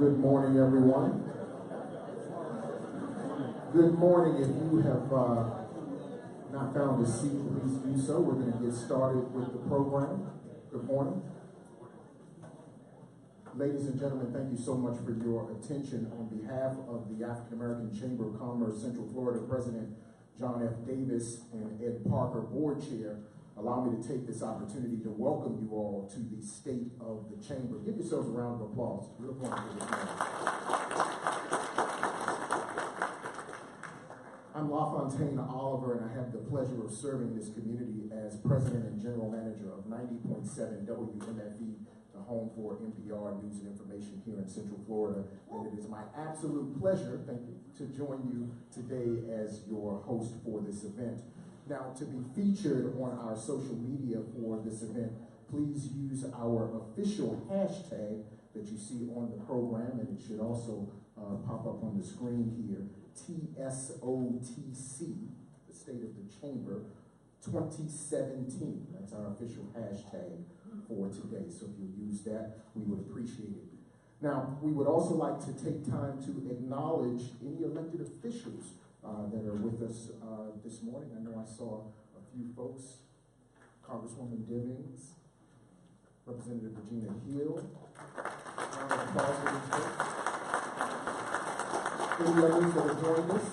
Good morning, everyone. Good morning. If you have not found a seat, please do so. We're going to get started with the program. Good morning. Ladies and gentlemen, thank you so much for your attention. On behalf of the African American Chamber of Commerce, Central Florida President John F. Davis and Ed Parker, Board Chair, allow me to take this opportunity to welcome you all to the State of the Chamber. Give yourselves a round of applause. I'm LaFontaine Oliver, and I have the pleasure of serving this community as President and General Manager of 90.7 WMFE, the home for NPR News and Information here in Central Florida. And it is my absolute pleasure, thank you, to join you today as your host for this event. Now, to be featured on our social media for this event, please use our official hashtag that you see on the program, and it should also pop up on the screen here, TSOTC, the State of the Chamber 2017. That's our official hashtag for today. So if you use that, we would appreciate it. Now, we would also like to take time to acknowledge any elected officials that are with us this morning. I know I saw a few folks, Congresswoman Demings, Representative Regina Hill. Any others that have joined us?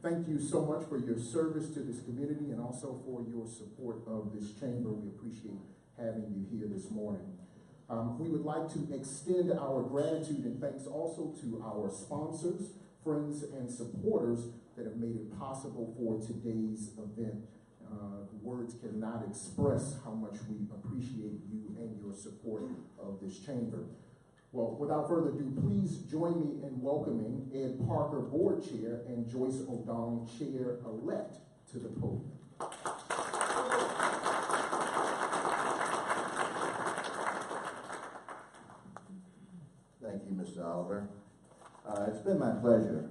Thank you so much for your service to this community and also for your support of this chamber. We appreciate having you here this morning. We would like to extend our gratitude and thanks also to our sponsors, friends, and supporters that have made it possible for today's event. Words cannot express how much we appreciate you and your support of this chamber. Well, without further ado, please join me in welcoming Ed Parker, Board Chair, and Joyce O'Donnell, Chair-elect, to the podium. Thank you, Mr. Oliver. It's been my pleasure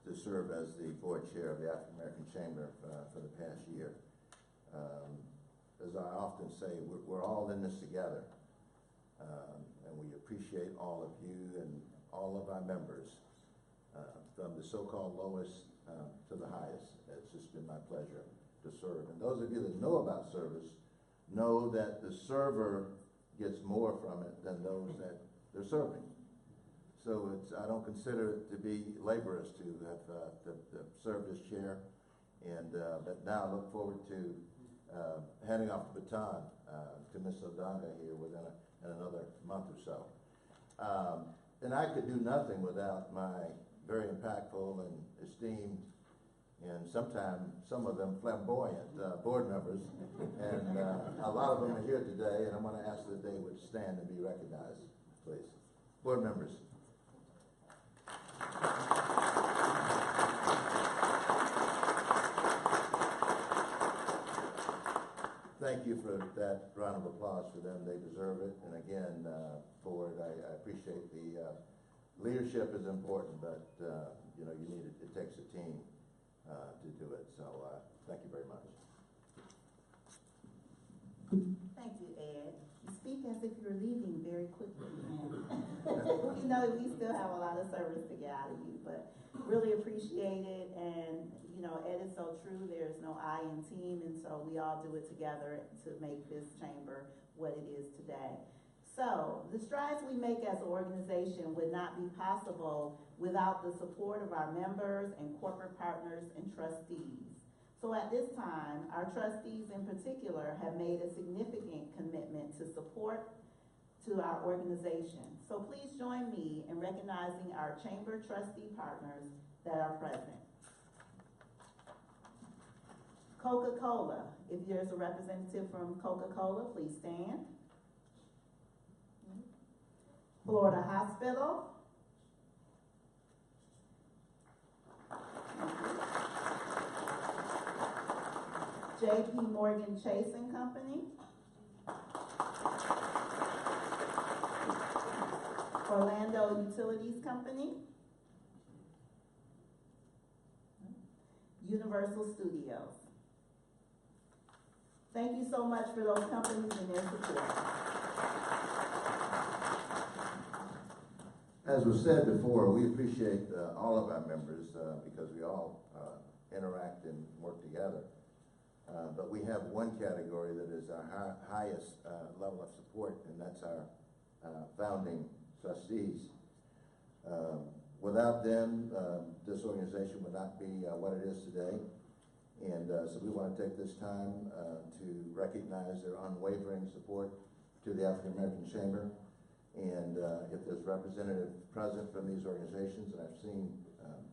to serve as the board chair of the African American Chamber for the past year. As I often say, we're all in this together, and we appreciate all of you and all of our members, from the so-called lowest to the highest. It's just been my pleasure to serve. And those of you that know about service know that the server gets more from it than those that they're serving. So I don't consider it to be laborious to have served as chair, and but now I look forward to handing off the baton to Ms. O'Donnell here within another month or so. And I could do nothing without my very impactful and esteemed, and sometimes some of them flamboyant board members, and a lot of them are here today, and I'm going to ask that they would stand and be recognized, please. Board members. Thank you for that round of applause for them. They deserve it. And again, board, I appreciate the leadership is important, but you know, you need it. It takes a team to do it. So thank you very much. Thank you, Ed. You speak as if you're leaving very quickly. You know, we still have a lot of service to get out of you, but really appreciate it. And, you know, Ed is so true. There's no I in team, and so we all do it together to make this chamber what it is today. So the strides we make as an organization would not be possible without the support of our members and corporate partners and trustees. So at this time, our trustees in particular have made a significant commitment to support to our organization. So please join me in recognizing our chamber trustee partners that are present. Coca-Cola, if there's a representative from Coca-Cola, please stand. Florida Hospital. J.P. Morgan Chase and Company. Orlando Utilities Company. Universal Studios. Thank you so much for those companies and their support. As was said before, we appreciate all of our members because we all interact and work together. But we have one category that is our highest level of support, and that's our founding trustees. Without them, this organization would not be what it is today. And so we want to take this time to recognize their unwavering support to the African American Chamber. And if there's representative present from these organizations, and I've seen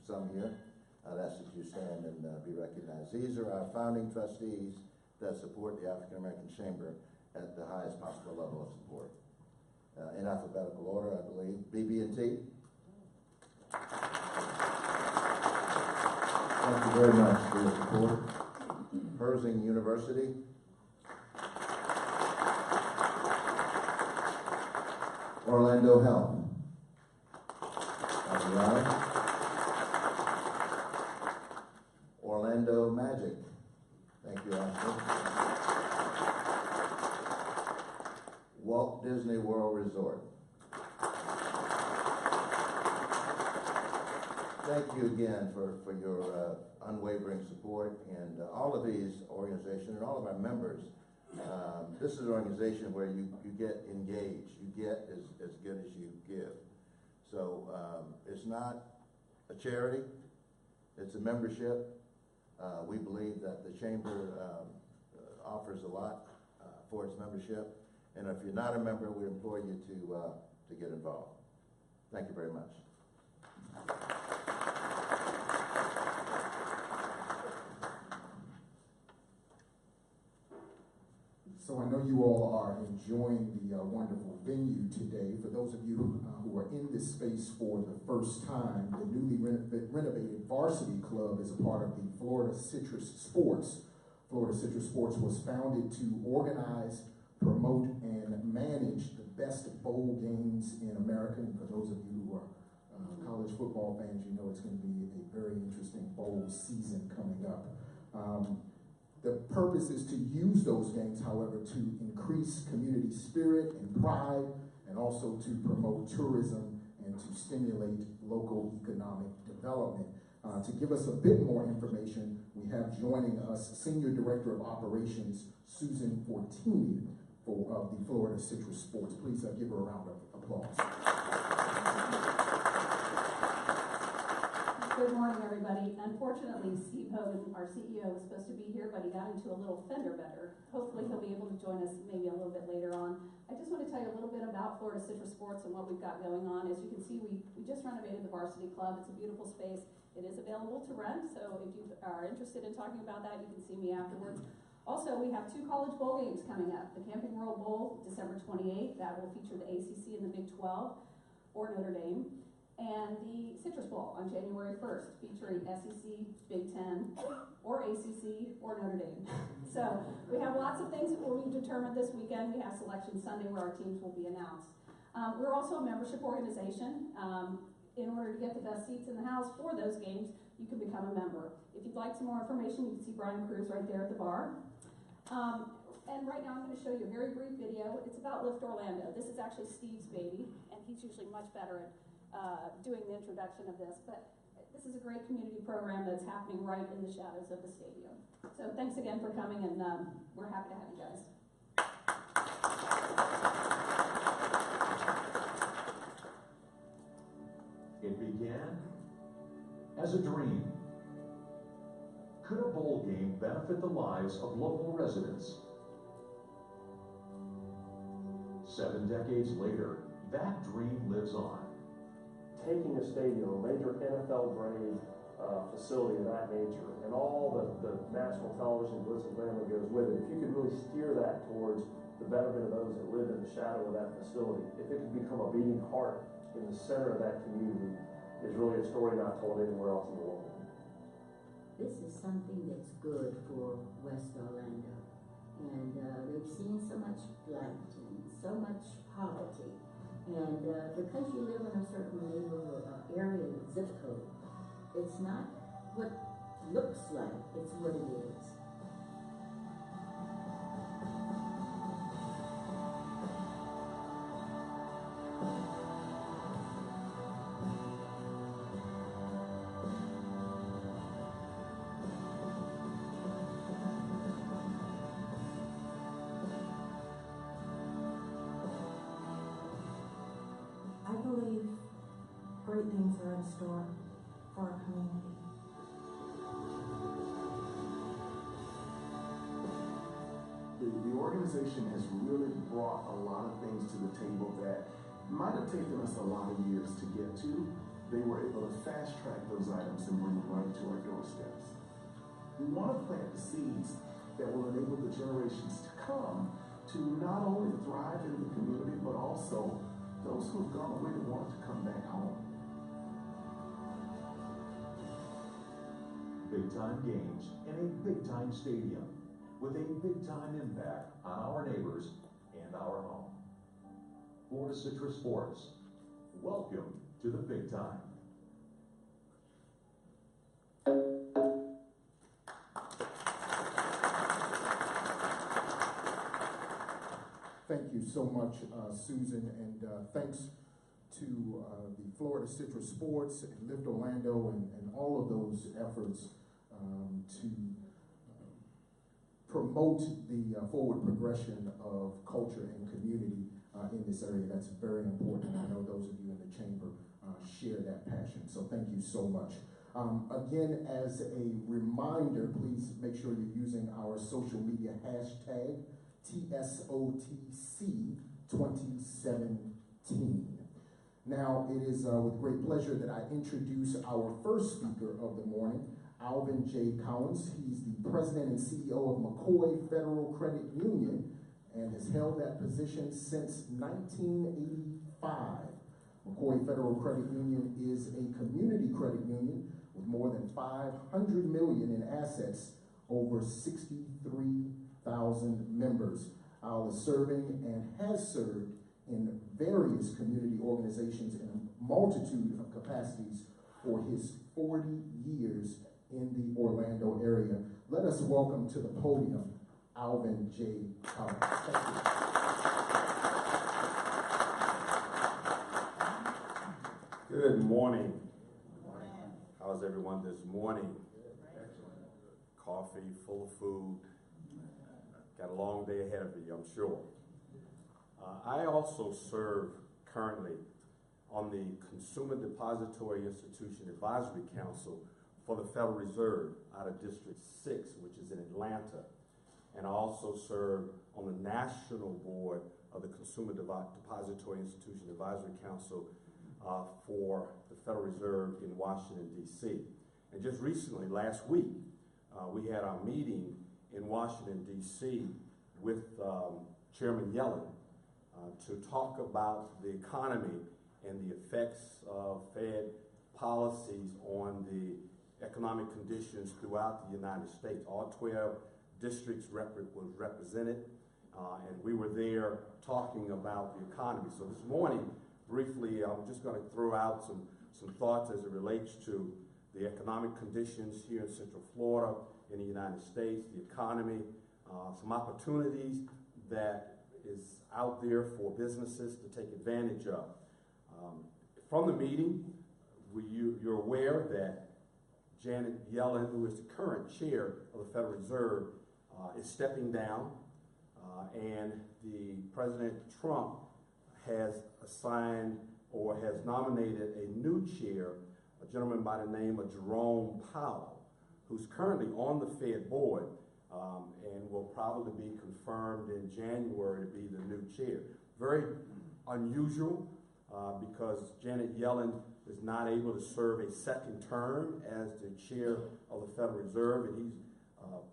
some here, I'd ask that you stand and be recognized. These are our founding trustees that support the African American Chamber at the highest possible level of support. In alphabetical order, I believe, BB&T. Thank you very much for your support. Herzing University. Orlando Health. Thank you, Ron. Orlando Magic. Thank you, Ashley. Walt Disney World Resort. Thank you again for your unwavering support, and all of these organizations and all of our members. This is an organization where you get engaged. You get as good as you give. So it's not a charity, it's a membership. We believe that the Chamber offers a lot for its membership. And if you're not a member, we implore you to get involved. Thank you very much. So I know you all are enjoying the wonderful venue today. For those of you who are in this space for the first time, the newly renovated Varsity Club is a part of the Florida Citrus Sports. Florida Citrus Sports was founded to organize, promote, and manage the best bowl games in America. And for those of you who are college football fans, you know it's going to be a very interesting bowl season coming up. The purpose is to use those games, however, to increase community spirit and pride, and also to promote tourism and to stimulate local economic development. To give us a bit more information, we have joining us Senior Director of Operations, Susan Fortini, of the Florida Citrus Sports. Please give her a round of applause. Good morning, everybody. Unfortunately, Steve Hogan, our CEO, was supposed to be here, but he got into a little fender bender. Hopefully, he'll be able to join us maybe a little bit later on. I just want to tell you a little bit about Florida Citrus Sports and what we've got going on. As you can see, we just renovated the Varsity Club. It's a beautiful space. It is available to rent, so if you are interested in talking about that, you can see me afterwards. Also, we have 2 college bowl games coming up. The Camping World Bowl, December 28th. That will feature the ACC and the Big 12 or Notre Dame. And the Citrus Bowl on January 1st, featuring SEC, Big 10, or ACC, or Notre Dame. So we have lots of things that will be determined this weekend. We have Selection Sunday where our teams will be announced. We're also a membership organization. In order to get the best seats in the house for those games, you can become a member. If you'd like some more information, you can see Brian Cruz right there at the bar. And right now I'm going to show you a very brief video. It's about Lift Orlando. This is actually Steve's baby, and he's usually much better at doing the introduction of this, but this is a great community program that's happening right in the shadows of the stadium. So thanks again for coming, and we're happy to have you guys. It began as a dream. Could a bowl game benefit the lives of local residents? 7 decades later, that dream lives on. Taking a stadium, a major NFL-grade facility of that nature, and all the national television glitz and glamour goes with it, if you could really steer that towards the betterment of those that live in the shadow of that facility, if it could become a beating heart in the center of that community, is really a story not told anywhere else in the world. This is something that's good for West Orlando. And they've seen so much blight and so much poverty. And because you live in a certain neighborhood, area, zip code, it's not what looks like, it's what it is. great things are in store for our community. The organization has really brought a lot of things to the table that might have taken us a lot of years to get to. They were able to fast track those items and bring them right to our doorsteps. We want to plant the seeds that will enable the generations to come to not only thrive in the community, but also those who've gone away to want to come back home. Big time games in a big time stadium with a big time impact on our neighbors and our home. Florida Citrus Sports, welcome to the big time. Thank you so much, Susan, and thanks to the Florida Citrus Sports and Lift Orlando and all of those efforts to promote the forward progression of culture and community in this area. That's very important. I know those of you in the chamber share that passion, so thank you so much. Again, as a reminder, please make sure you're using our social media hashtag TSOTC 2017. Now, it is with great pleasure that I introduce our first speaker of the morning, Alvin J. Collins. He's the president and CEO of McCoy Federal Credit Union and has held that position since 1985. McCoy Federal Credit Union is a community credit union with more than $500 million in assets, over 63,000 members. Al is serving and has served in various community organizations in a multitude of capacities for his 40 years in the Orlando area. Let us welcome to the podium Alvin J. Collins. Thank you. Good morning. How's everyone this morning? Coffee, full of food. Got a long day ahead of you, I'm sure. I also serve currently on the Consumer Depository Institution Advisory Council for the Federal Reserve out of District 6, which is in Atlanta. And I also serve on the National Board of the Consumer Depository Institution Advisory Council for the Federal Reserve in Washington, D.C. And just recently, last week, we had our meeting in Washington, D.C. with Chairman Yellen to talk about the economy and the effects of Fed policies on the economic conditions throughout the United States. All 12 districts were represented, and we were there talking about the economy. So this morning, briefly, I'm just going to throw out some thoughts as it relates to the economic conditions here in Central Florida, in the United States, the economy, some opportunities that is out there for businesses to take advantage of. From the meeting, you're aware that Janet Yellen, who is the current chair of the Federal Reserve, is stepping down, and the President Trump has assigned or has nominated a new chair, a gentleman by the name of Jerome Powell, who's currently on the Fed board and will probably be confirmed in January to be the new chair. Very unusual because Janet Yellen is not able to serve a second term as the chair of the Federal Reserve, and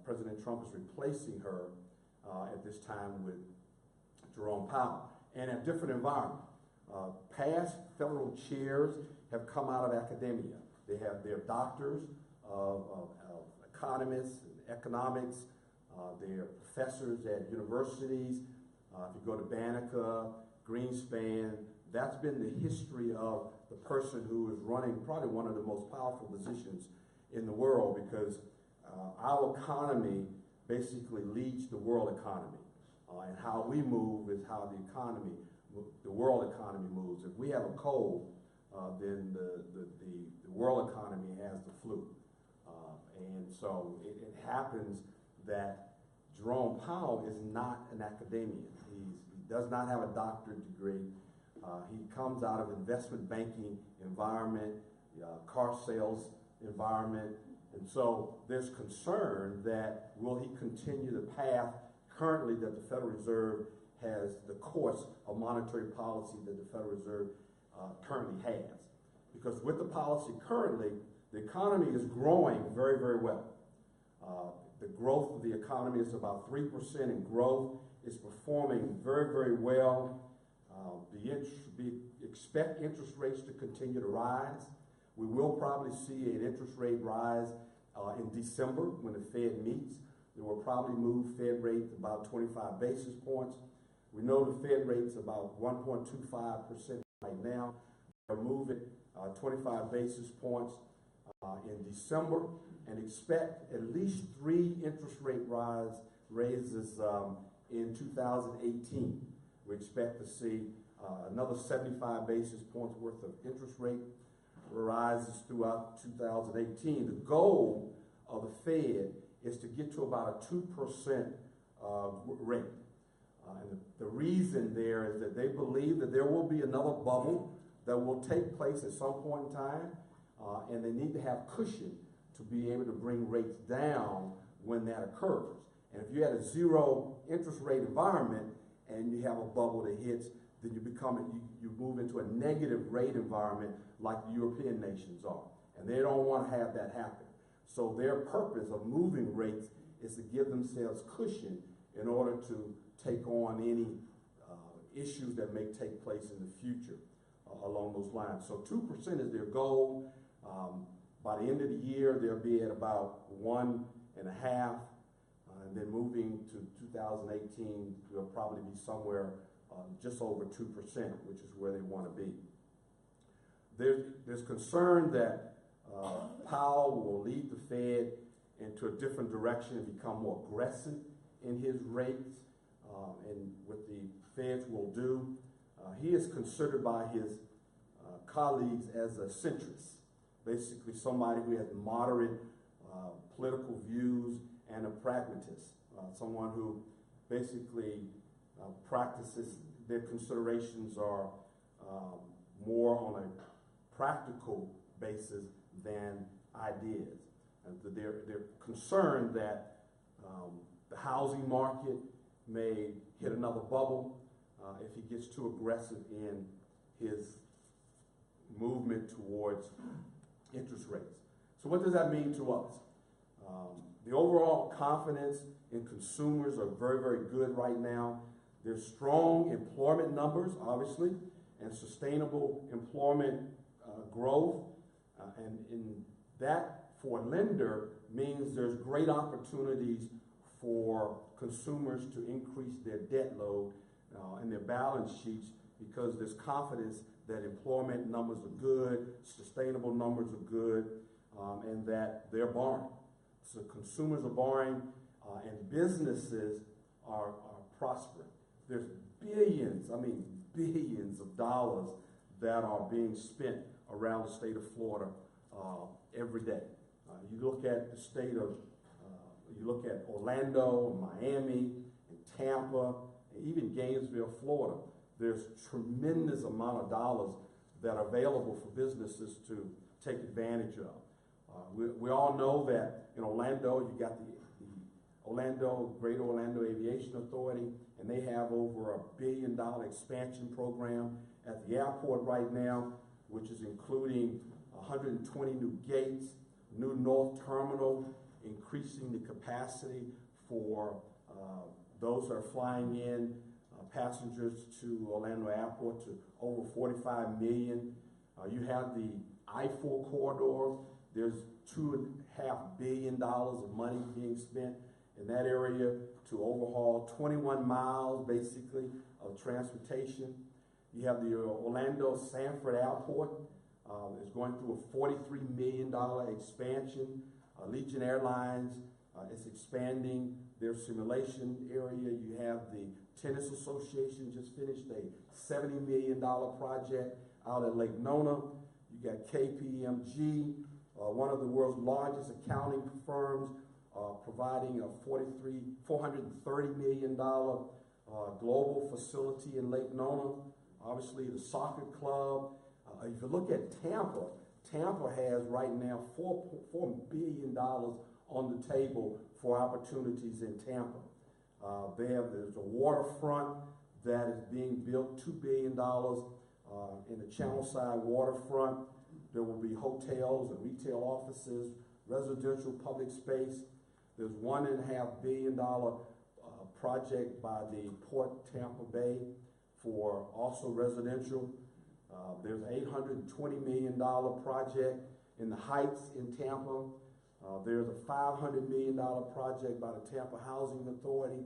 President Trump is replacing her at this time with Jerome Powell. And a different environment. Past federal chairs have come out of academia. They're doctors of economists and economics. They're professors at universities. If you go to Banneker, Greenspan, that's been the history of the person who is running probably one of the most powerful positions in the world, because our economy basically leads the world economy. And how we move is how the world economy moves. If we have a cold, then the world economy has the flu. And so it happens that Jerome Powell is not an academician. He does not have a doctorate degree. He comes out of investment banking environment, car sales environment, and so there's concern that will he continue the path currently that the Federal Reserve has, the course of monetary policy that the Federal Reserve currently has. Because with the policy currently, the economy is growing very, very well. The growth of the economy is about 3% in growth. It's performing very, very well. We expect interest rates to continue to rise. We will probably see an interest rate rise in December when the Fed meets. They will probably move Fed rate about 25 basis points. We know the Fed rate's about 1.25% right now. They'll move it 25 basis points in December, and expect at least 3 interest rate raises in 2018. We expect to see another 75 basis points worth of interest rate rises throughout 2018. The goal of the Fed is to get to about a 2% rate. And the reason there is that they believe that there will be another bubble that will take place at some point in time, and they need to have cushion to be able to bring rates down when that occurs. And if you had a zero interest rate environment and you have a bubble that hits, then you move into a negative rate environment like the European nations are. And they don't want to have that happen. So their purpose of moving rates is to give themselves cushion in order to take on any issues that may take place in the future along those lines. So 2% is their goal. By the end of the year, they'll be at about 1.5%, and then moving to 2018, they'll probably be somewhere just over 2%, which is where they want to be. There's concern that Powell will lead the Fed into a different direction and become more aggressive in his rates, and what the Feds will do. He is considered by his colleagues as a centrist, basically somebody who has moderate political views and a pragmatist, someone who basically practices, their considerations are more on a practical basis than ideas. And they're concerned that the housing market may hit another bubble if he gets too aggressive in his movement towards interest rates. So what does that mean to us? The overall confidence in consumers are very, very good right now. There's strong employment numbers, obviously, and sustainable employment growth. And in that, for a lender, means there's great opportunities for consumers to increase their debt load and their balance sheets, because there's confidence that employment numbers are good, sustainable numbers are good, and that they're borrowing. So consumers are borrowing, and businesses are prospering. There's billions of dollars that are being spent around the state of Florida every day. You look at the state of, you look at Orlando, Miami, and Tampa, and even Gainesville, Florida. There's tremendous amount of dollars that are available for businesses to take advantage of. We all know that in Orlando, you got the Greater Orlando Aviation Authority, and they have over $1 billion expansion program at the airport right now, which is including 120 new gates, new north terminal, increasing the capacity for those that are flying in passengers to Orlando Airport to over 45 million. You have the I-4 corridor. There's $2.5 billion of money being spent in that area to overhaul 21 miles, basically, of transportation. You have the Orlando Sanford Airport. It's going through a $43 million expansion. Legion Airlines is expanding their simulation area. You have the Tennis Association just finished a $70 million project out at Lake Nona. You got KPMG, one of the world's largest accounting firms, providing a $430 million global facility in Lake Nona. obviously the soccer club. If you look at Tampa, Tampa has right now $4 billion on the table for opportunities in Tampa. There's a waterfront that is being built, $2 billion in the Channelside waterfront. There will be hotels and retail offices, residential public space. There's $1.5 billion project by the Port Tampa Bay for also residential. There's an $820 million project in the Heights in Tampa. There's a $500 million project by the Tampa Housing Authority.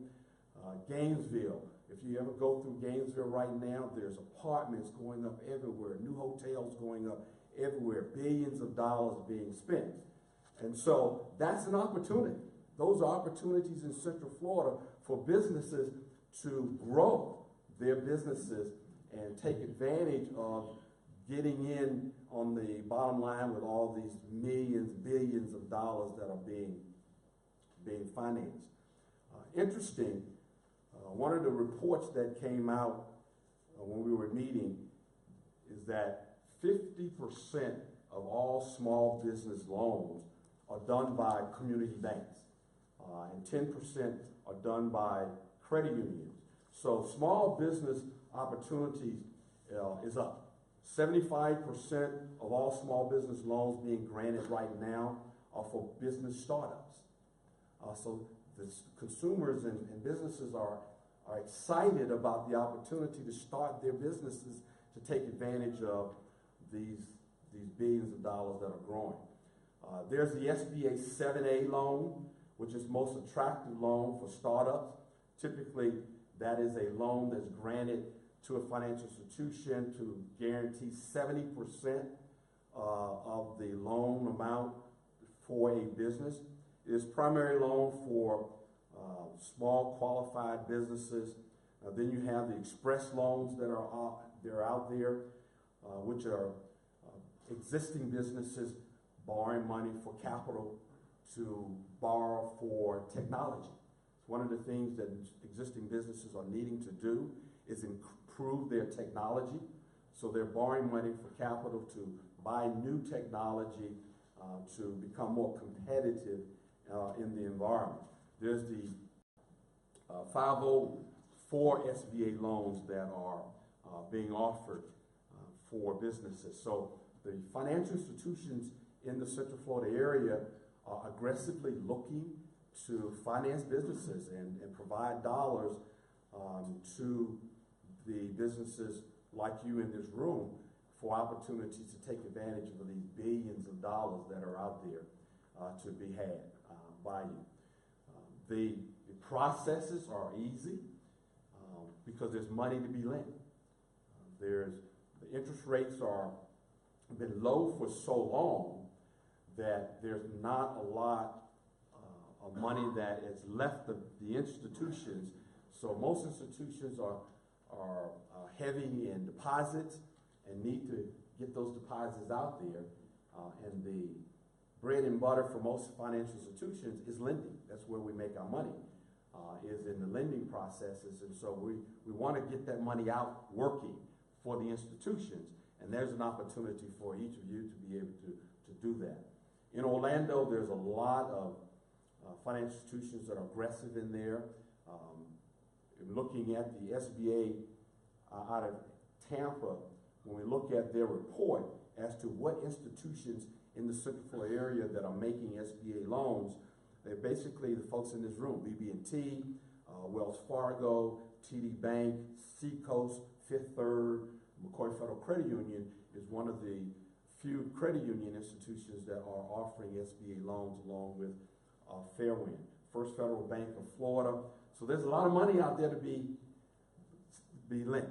Gainesville, if you ever go through Gainesville right now, there's apartments going up everywhere, new hotels going up everywhere, billions of dollars being spent. And so that's an opportunity. Those are opportunities in Central Florida for businesses to grow their businesses and take advantage of getting in on the bottom line with all these millions, billions of dollars that are being financed. Interesting, one of the reports that came out when we were meeting is that 50% of all small business loans are done by community banks, and 10% are done by credit unions. So small business opportunities is up. 75% of all small business loans being granted right now are for business startups. So the consumers and businesses are excited about the opportunity to start their businesses to take advantage of these billions of dollars that are growing. There's the SBA 7A loan, which is the most attractive loan for startups. Typically, that is a loan that's granted to a financial institution to guarantee 70% of the loan amount for a business. It is primary loan for small qualified businesses. Then you have the express loans that are out there, which are existing businesses borrowing money for capital to borrow for technology. One of the things that existing businesses are needing to do is improve their technology. So they're borrowing money for capital to buy new technology to become more competitive in the environment. There's the 504 SBA loans that are being offered for businesses. So the financial institutions in the Central Florida area are aggressively looking to finance businesses and provide dollars to the businesses like you in this room for opportunities to take advantage of these billions of dollars that are out there to be had by you. The processes are easy because there's money to be lent. The interest rates are been low for so long that there's not a lot of money that is left of the institutions. So most institutions are heavy in deposits and need to get those deposits out there. And the bread and butter for most financial institutions is lending. That's where we make our money, is in the lending processes. And so we want to get that money out working for the institutions. And there's an opportunity for each of you to be able to do that. In Orlando, there's a lot of financial institutions that are aggressive in there. Looking at the SBA out of Tampa, when we look at their report as to what institutions in the Central Florida area that are making SBA loans, they're basically the folks in this room: BB&T, Wells Fargo, TD Bank, Seacoast, Fifth Third, McCoy Federal Credit Union is one of the few credit union institutions that are offering SBA loans, along with Fairwind, First Federal Bank of Florida. So there's a lot of money out there to be lent,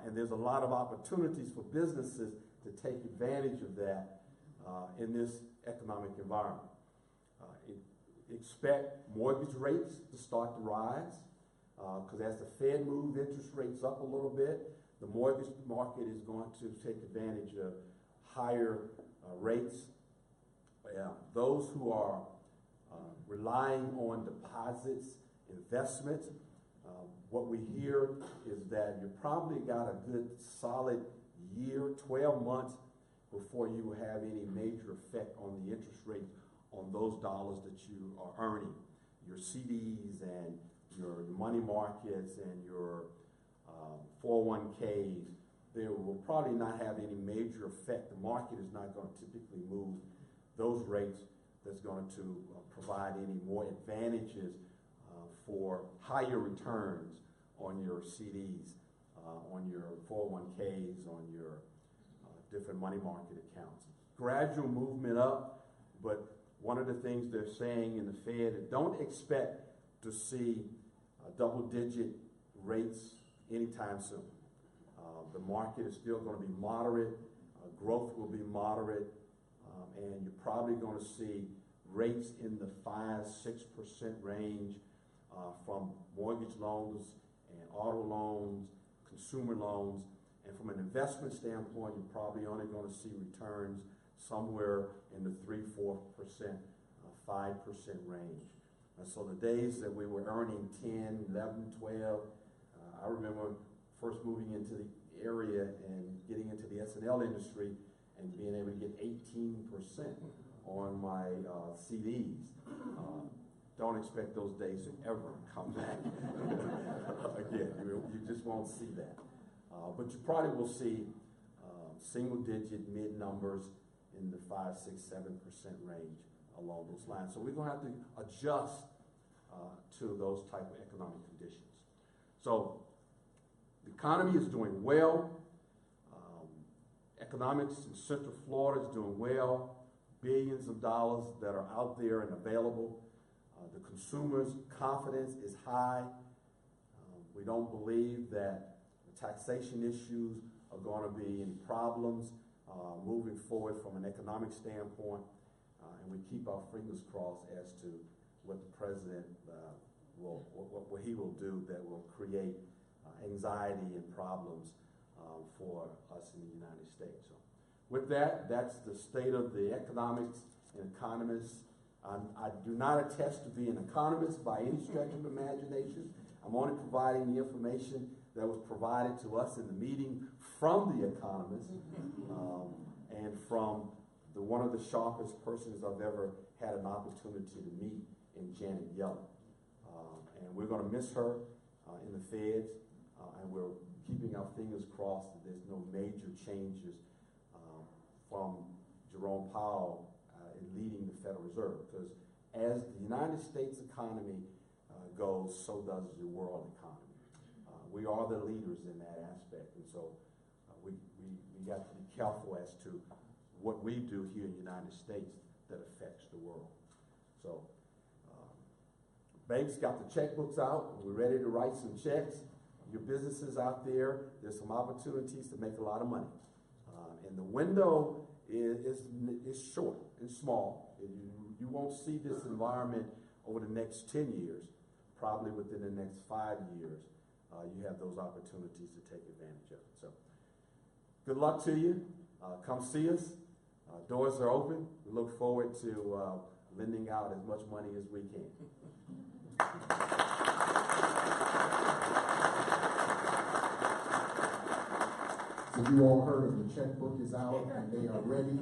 and there's a lot of opportunities for businesses to take advantage of that in this economic environment. Expect mortgage rates to start to rise, because as the Fed moves interest rates up a little bit, the mortgage market is going to take advantage of higher rates. Those who are relying on deposits, investments, What we hear is that you probably got a good solid year, 12 months, before you have any major effect on the interest rate on those dollars that you are earning. Your CDs and your money markets and your 401ks, they will probably not have any major effect. The market is not going to typically move those rates that's going to provide any more advantages for higher returns on your CDs, on your 401ks, on your different money market accounts. Gradual movement up, but one of the things they're saying in the Fed is don't expect to see double-digit rates anytime soon. The market is still going to be moderate, growth will be moderate, and you're probably going to see rates in the 5-6% range from mortgage loans and auto loans, consumer loans, and from an investment standpoint, you're probably only going to see returns somewhere in the 3-4%, 5% range. And so the days that we were earning 10, 11, 12, I remember first moving into the area and getting into the S&L industry and being able to get 18% on my CDs. Don't expect those days to ever come back again. You just won't see that. But you probably will see single-digit mid numbers in the 5, 6, 7% range along those lines. So we're going to have to adjust to those type of economic conditions. So the economy is doing well. Economics in Central Florida is doing well. Billions of dollars that are out there and available. The consumer's confidence is high. We don't believe that the taxation issues are going to be any problems moving forward from an economic standpoint. And we keep our fingers crossed as to what the president what he will do that will create anxiety and problems for us in the United States. So with that, that's the state of the economics and economists. I do not attest to be an economist by any stretch of imagination. I'm only providing the information that was provided to us in the meeting from the economists and from one of the sharpest persons I've ever had an opportunity to meet in Janet Yellen. And we're going to miss her in the feds, and we're keeping our fingers crossed that there's no major changes from Jerome Powell in leading the Federal Reserve, because as the United States economy goes, so does the world economy. We are the leaders in that aspect, and so we got to be careful as to what we do here in the United States that affects the world. So banks got the checkbooks out. We're ready to write some checks. Your businesses out there, there's some opportunities to make a lot of money. And the window is short and small. You won't see this environment over the next 10 years. Probably within the next 5 years, you have those opportunities to take advantage of it. So good luck to you. Come see us. Doors are open. We look forward to lending out as much money as we can. So you all heard of the checkbook is out and they are ready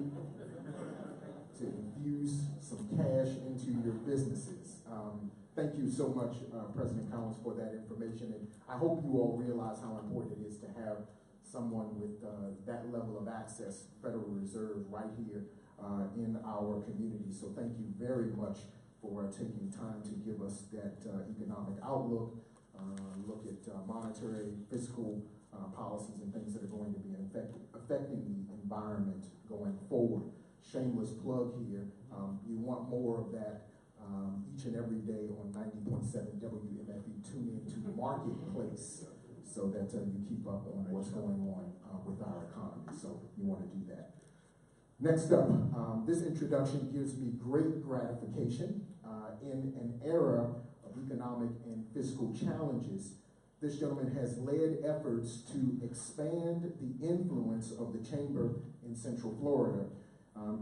to infuse some cash into your businesses. Thank you so much, President Collins, for that information. And I hope you all realize how important it is to have someone with that level of access, Federal Reserve, right here in our community. So thank you very much for taking time to give us that economic outlook, look at monetary, fiscal policies and things that are going to be affecting the environment going forward. Shameless plug here. You want more of that each and every day on 90.7 WMFE. Tune into the marketplace so that you keep up on what's going on with our economy. So you want to do that. Next up, this introduction gives me great gratification in an era of economic and fiscal challenges. This gentleman has led efforts to expand the influence of the Chamber in Central Florida.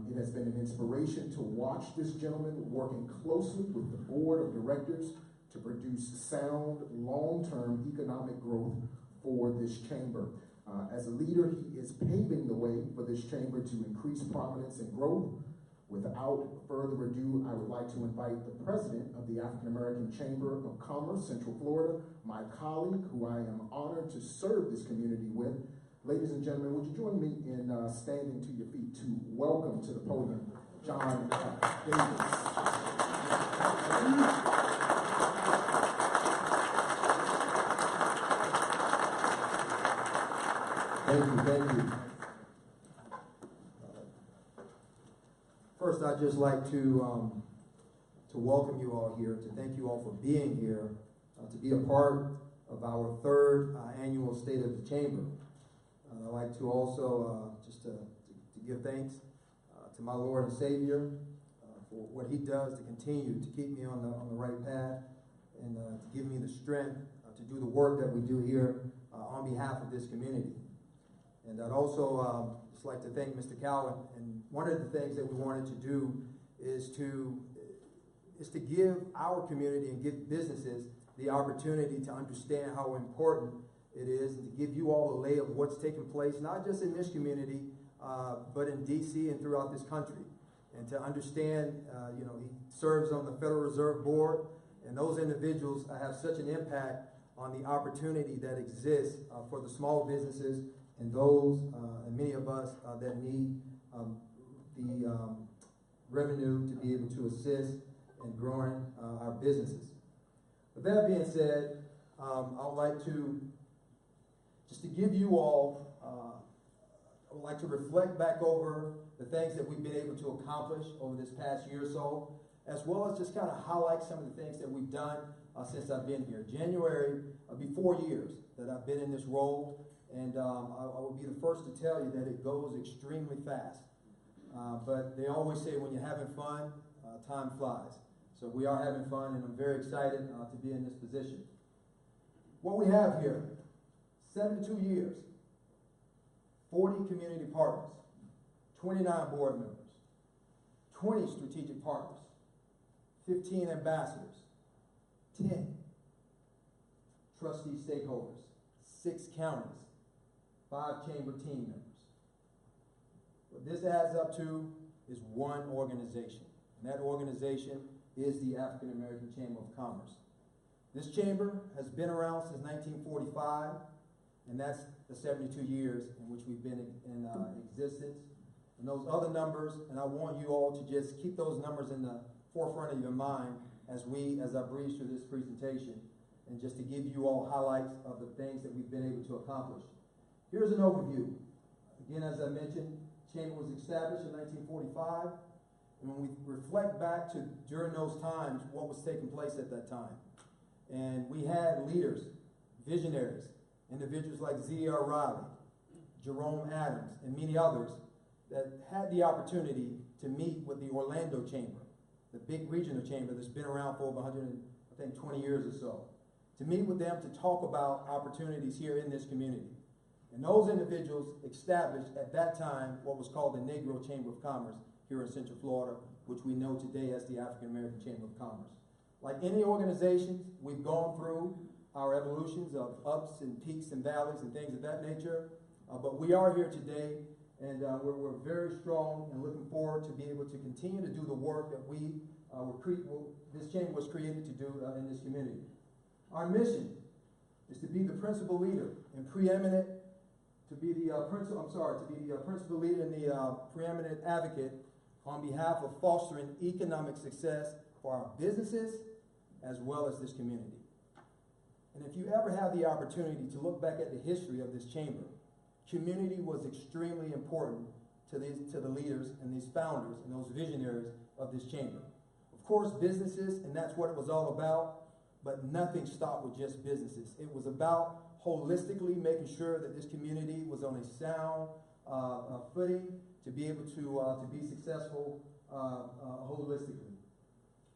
It has been an inspiration to watch this gentleman working closely with the board of directors to produce sound, long-term economic growth for this chamber. As a leader, he is paving the way for this chamber to increase prominence and growth. Without further ado, I would like to invite the president of the African American Chamber of Commerce, Central Florida, my colleague, who I am honored to serve this community with. Ladies and gentlemen, would you join me in standing to your feet to welcome to the podium John Davis. Thank you. First, I'd just like to welcome you all here, to thank you all for being here, to be a part of our third annual State of the Chamber. I'd like to also just to give thanks to my Lord and Savior for what He does to continue to keep me on the right path and to give me the strength to do the work that we do here on behalf of this community. And I'd also just like to thank Mr. Cowan. And one of the things that we wanted to do is to give our community and give businesses the opportunity to understand how important it is, and to give you all a lay of what's taking place, not just in this community, but in D.C. and throughout this country. And to understand, he serves on the Federal Reserve Board, and those individuals have such an impact on the opportunity that exists for the small businesses and those, and many of us that need the revenue to be able to assist in growing our businesses. With that being said, I would like to just to give you all, I would like to reflect back over the things that we've been able to accomplish over this past year or so, as well as just kind of highlight some of the things that we've done since I've been here. January will be 4 years that I've been in this role, and I will be the first to tell you that it goes extremely fast. But they always say when you're having fun, time flies. So we are having fun, and I'm very excited to be in this position. What we have here, 72 years, 40 community partners, 29 board members, 20 strategic partners, 15 ambassadors, 10 trustee stakeholders, 6 counties, 5 chamber team members. What this adds up to is one organization, and that organization is the African American Chamber of Commerce. This chamber has been around since 1945, and that's the 72 years in which we've been in existence. And those other numbers, and I want you all to just keep those numbers in the forefront of your mind as I breeze through this presentation, and just to give you all highlights of the things that we've been able to accomplish. Here's an overview. Again, as I mentioned, the chamber was established in 1945, and when we reflect back to during those times, what was taking place at that time. And we had leaders, visionaries, individuals like Z.R. Riley, Jerome Adams, and many others that had the opportunity to meet with the Orlando Chamber, the big regional chamber that's been around for over 120 years or so, to meet with them to talk about opportunities here in this community. And those individuals established at that time what was called the Negro Chamber of Commerce here in Central Florida, which we know today as the African American Chamber of Commerce. Like any organization, we've gone through our evolutions of ups and peaks and valleys and things of that nature, but we are here today, and we're very strong and looking forward to be able to continue to do the work that this chamber was created to do in this community. Our mission is to be the principal leader and preeminent, to be the principal leader and the preeminent advocate on behalf of fostering economic success for our businesses as well as this community. And if you ever have the opportunity to look back at the history of this chamber, community was extremely important to the leaders and these founders and those visionaries of this chamber. Of course, businesses, and that's what it was all about, but nothing stopped with just businesses. It was about holistically making sure that this community was on a sound footing to be able to be successful holistically.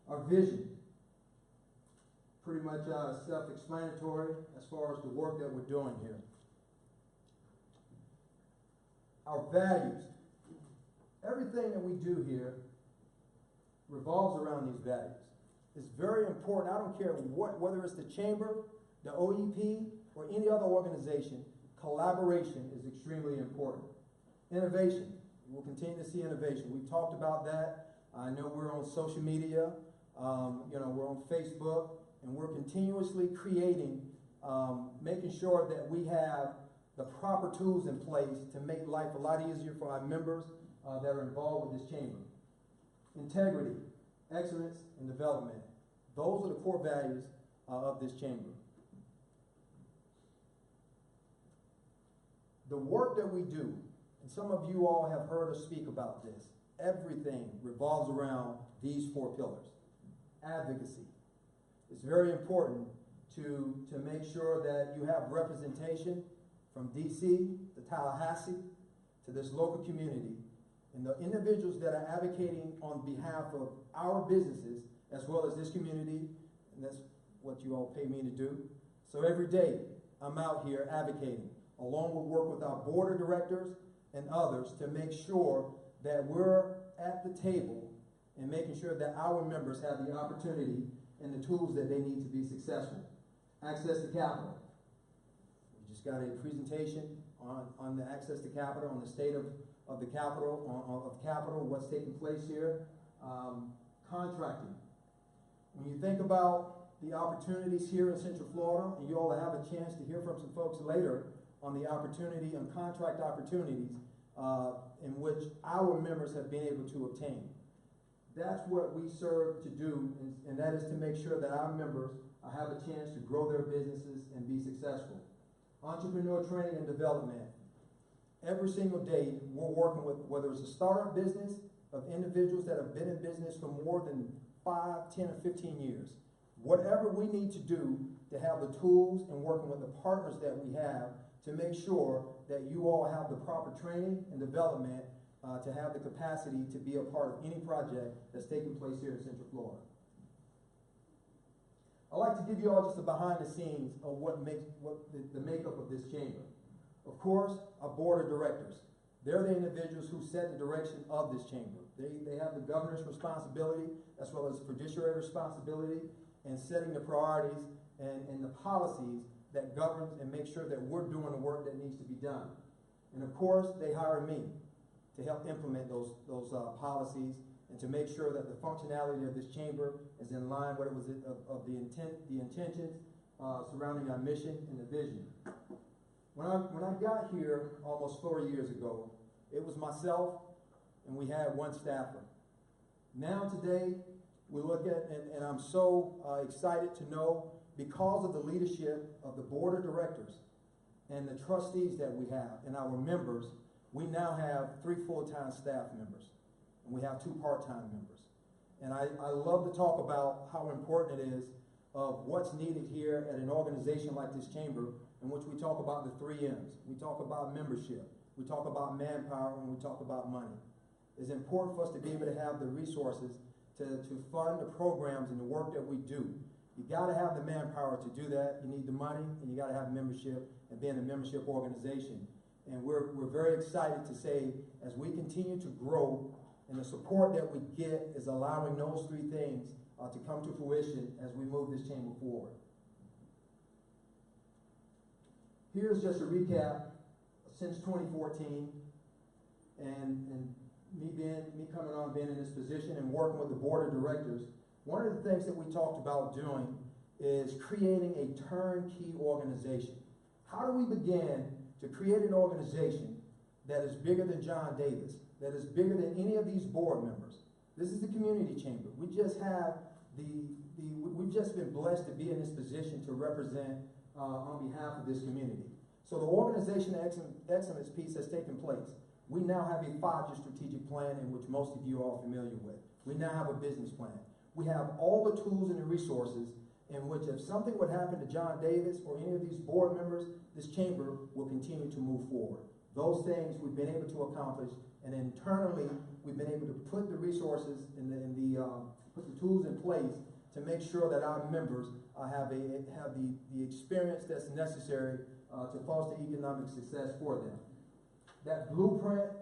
Our vision, pretty much self-explanatory as far as the work that we're doing here. Our values, everything that we do here revolves around these values. It's very important. I don't care whether it's the chamber, the OEP, or any other organization, collaboration is extremely important. Innovation. We'll continue to see innovation. We've talked about that. I know we're on social media, we're on Facebook, and we're continuously creating, making sure that we have the proper tools in place to make life a lot easier for our members that are involved with this chamber. Integrity, excellence, and development. Those are the core values of this chamber. The work that we do, and some of you all have heard us speak about this, everything revolves around these 4 pillars. Advocacy. It's very important to make sure that you have representation from DC to Tallahassee to this local community, and the individuals that are advocating on behalf of our businesses as well as this community, and that's what you all pay me to do. So every day I'm out here advocating, along with work with our board of directors and others, to make sure that we're at the table and making sure that our members have the opportunity and the tools that they need to be successful. Access to capital. We just got a presentation on the access to capital, on the state of the capital, of capital, what's taking place here. Contracting. When you think about the opportunities here in Central Florida, and you all have a chance to hear from some folks later on the opportunity and contract opportunities in which our members have been able to obtain. That's what we serve to do, and that is to make sure that our members have a chance to grow their businesses and be successful. Entrepreneur training and development. Every single day, we're working with, whether it's a startup business of individuals that have been in business for more than 5, 10, or 15 years. Whatever we need to do to have the tools and working with the partners that we have to make sure that you all have the proper training and development to have the capacity to be a part of any project that's taking place here in Central Florida. I'd like to give you all just a behind the scenes of the makeup of this chamber. Of course, our board of directors. They're the individuals who set the direction of this chamber. They have the governor's responsibility as well as fiduciary responsibility in setting the priorities and the policies that governs and make sure that we're doing the work that needs to be done. And of course, they hire me to help implement those policies and to make sure that the functionality of this chamber is in line with the intentions surrounding our mission and the vision. When I got here almost 4 years ago, it was myself and we had 1 staffer. Now today, we look at, and I'm so excited to know, because of the leadership of the board of directors and the trustees that we have and our members, we now have 3 full-time staff members and we have 2 part-time members. And I love to talk about how important it is of what's needed here at an organization like this chamber, in which we talk about the 3 M's. We talk about membership, we talk about manpower, and we talk about money. It's important for us to be able to have the resources to fund the programs and the work that we do. You gotta have the manpower to do that, you need the money, and you gotta have membership and being a membership organization. And we're very excited to say, as we continue to grow, and the support that we get is allowing those 3 things to come to fruition as we move this chamber forward. Here's just a recap since 2014, and me coming on, being in this position and working with the board of directors. One of the things that we talked about doing is creating a turnkey organization. How do we begin to create an organization that is bigger than John Davis, that is bigger than any of these board members? This is the community chamber. We just have we've just been blessed to be in this position to represent on behalf of this community. So the organization excellence piece has taken place. We now have a 5-year strategic plan in which most of you are familiar with. We now have a business plan. We have all the tools and the resources in which if something would happen to John Davis or any of these board members, this chamber will continue to move forward. Those things we've been able to accomplish, and internally we've been able to put the resources put the tools in place to make sure that our members have the experience that's necessary to foster economic success for them. That blueprint,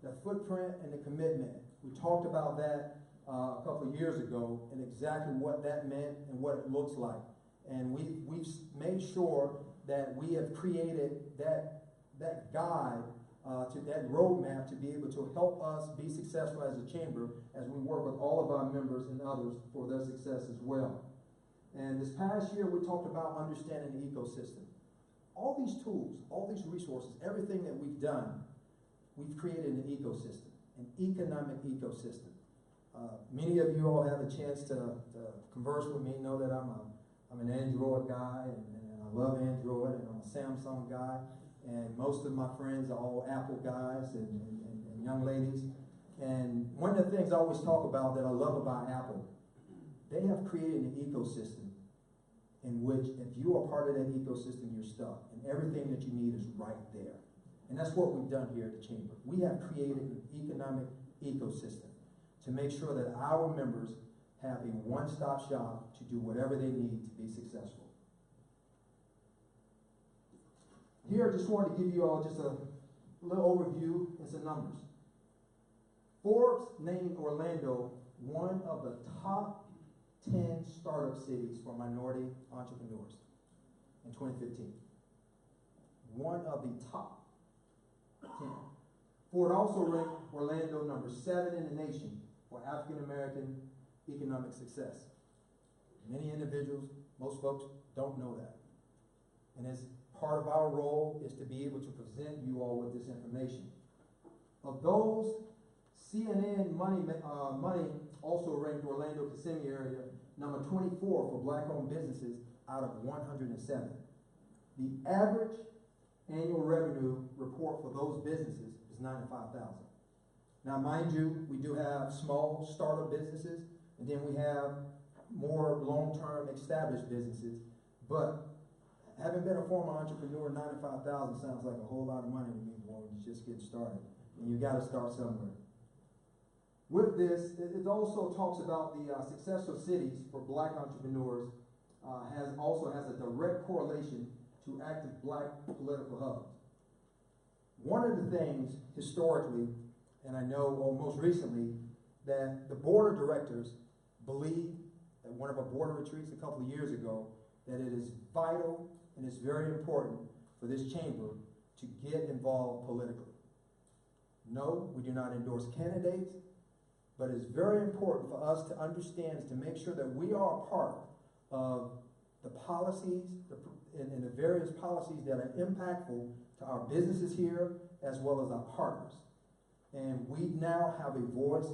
the footprint, and the commitment, we talked about that a couple of years ago and exactly what that meant and what it looks like. And we've made sure that we have created that guide, to that roadmap to be able to help us be successful as a chamber as we work with all of our members and others for their success as well. And this past year, we talked about understanding the ecosystem. All these tools, all these resources, everything that we've done, we've created an ecosystem, an economic ecosystem. Many of you all have a chance to converse with me, know that I'm an Android guy, and I love Android, and I'm a Samsung guy, and most of my friends are all Apple guys and young ladies. And one of the things I always talk about that I love about Apple, they have created an ecosystem in which if you are part of that ecosystem, you're stuck, and everything that you need is right there. And that's what we've done here at the Chamber. We have created an economic ecosystem to make sure that our members have a one-stop shop to do whatever they need to be successful. Here, I just wanted to give you all just a little overview and some numbers. Forbes named Orlando one of the top 10 startup cities for minority entrepreneurs in 2015. One of the top 10. Ford also ranked Orlando number 7 in the nation for African American economic success. Many individuals, most folks, don't know that. And as part of our role is to be able to present you all with this information. Of those, CNN Money also ranked Orlando Kissimmee area number 24 for black-owned businesses out of 107. The average annual revenue report for those businesses is $95,000. Now, mind you, we do have small startup businesses, and then we have more long-term established businesses. But having been a former entrepreneur, $95,000 sounds like a whole lot of money to me when you just get started, and you got to start somewhere. With this, it also talks about the success of cities for black entrepreneurs also has a direct correlation to active black political hubs. One of the things historically, and I know most recently, that the board of directors believed at one of our board retreats a couple of years ago that it is vital and it's very important for this chamber to get involved politically. No, we do not endorse candidates, but it's very important for us to understand, to make sure that we are a part of the policies and the various policies that are impactful to our businesses here as well as our partners. And we now have a voice.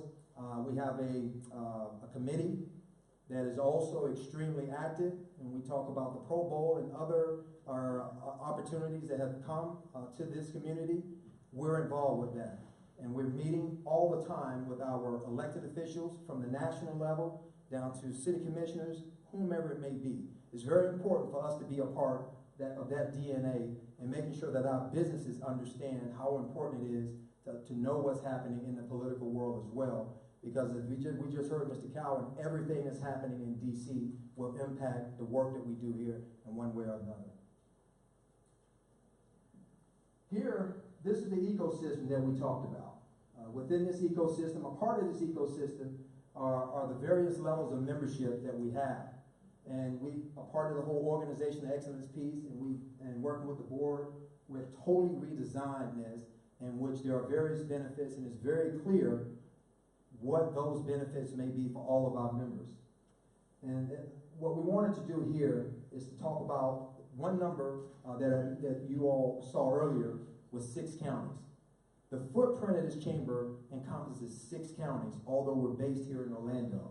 We have a committee that is also extremely active, and we talk about the Pro Bowl and other opportunities that have come to this community. We're involved with that. And we're meeting all the time with our elected officials from the national level down to city commissioners, whomever it may be. It's very important for us to be a part of that DNA and making sure that our businesses understand how important it is to know what's happening in the political world as well. Because as we just heard Mr. Cowan, everything that's happening in D.C. will impact the work that we do here in one way or another. Here, this is the ecosystem that we talked about. Within this ecosystem, a part of this ecosystem are the various levels of membership that we have. And we are part of the whole organization excellence piece, and working with the board, we've totally redesigned this, in which there are various benefits, and it's very clear what those benefits may be for all of our members. And what we wanted to do here is to talk about one number that you all saw earlier was 6 counties. The footprint of this chamber encompasses 6 counties, although we're based here in Orlando.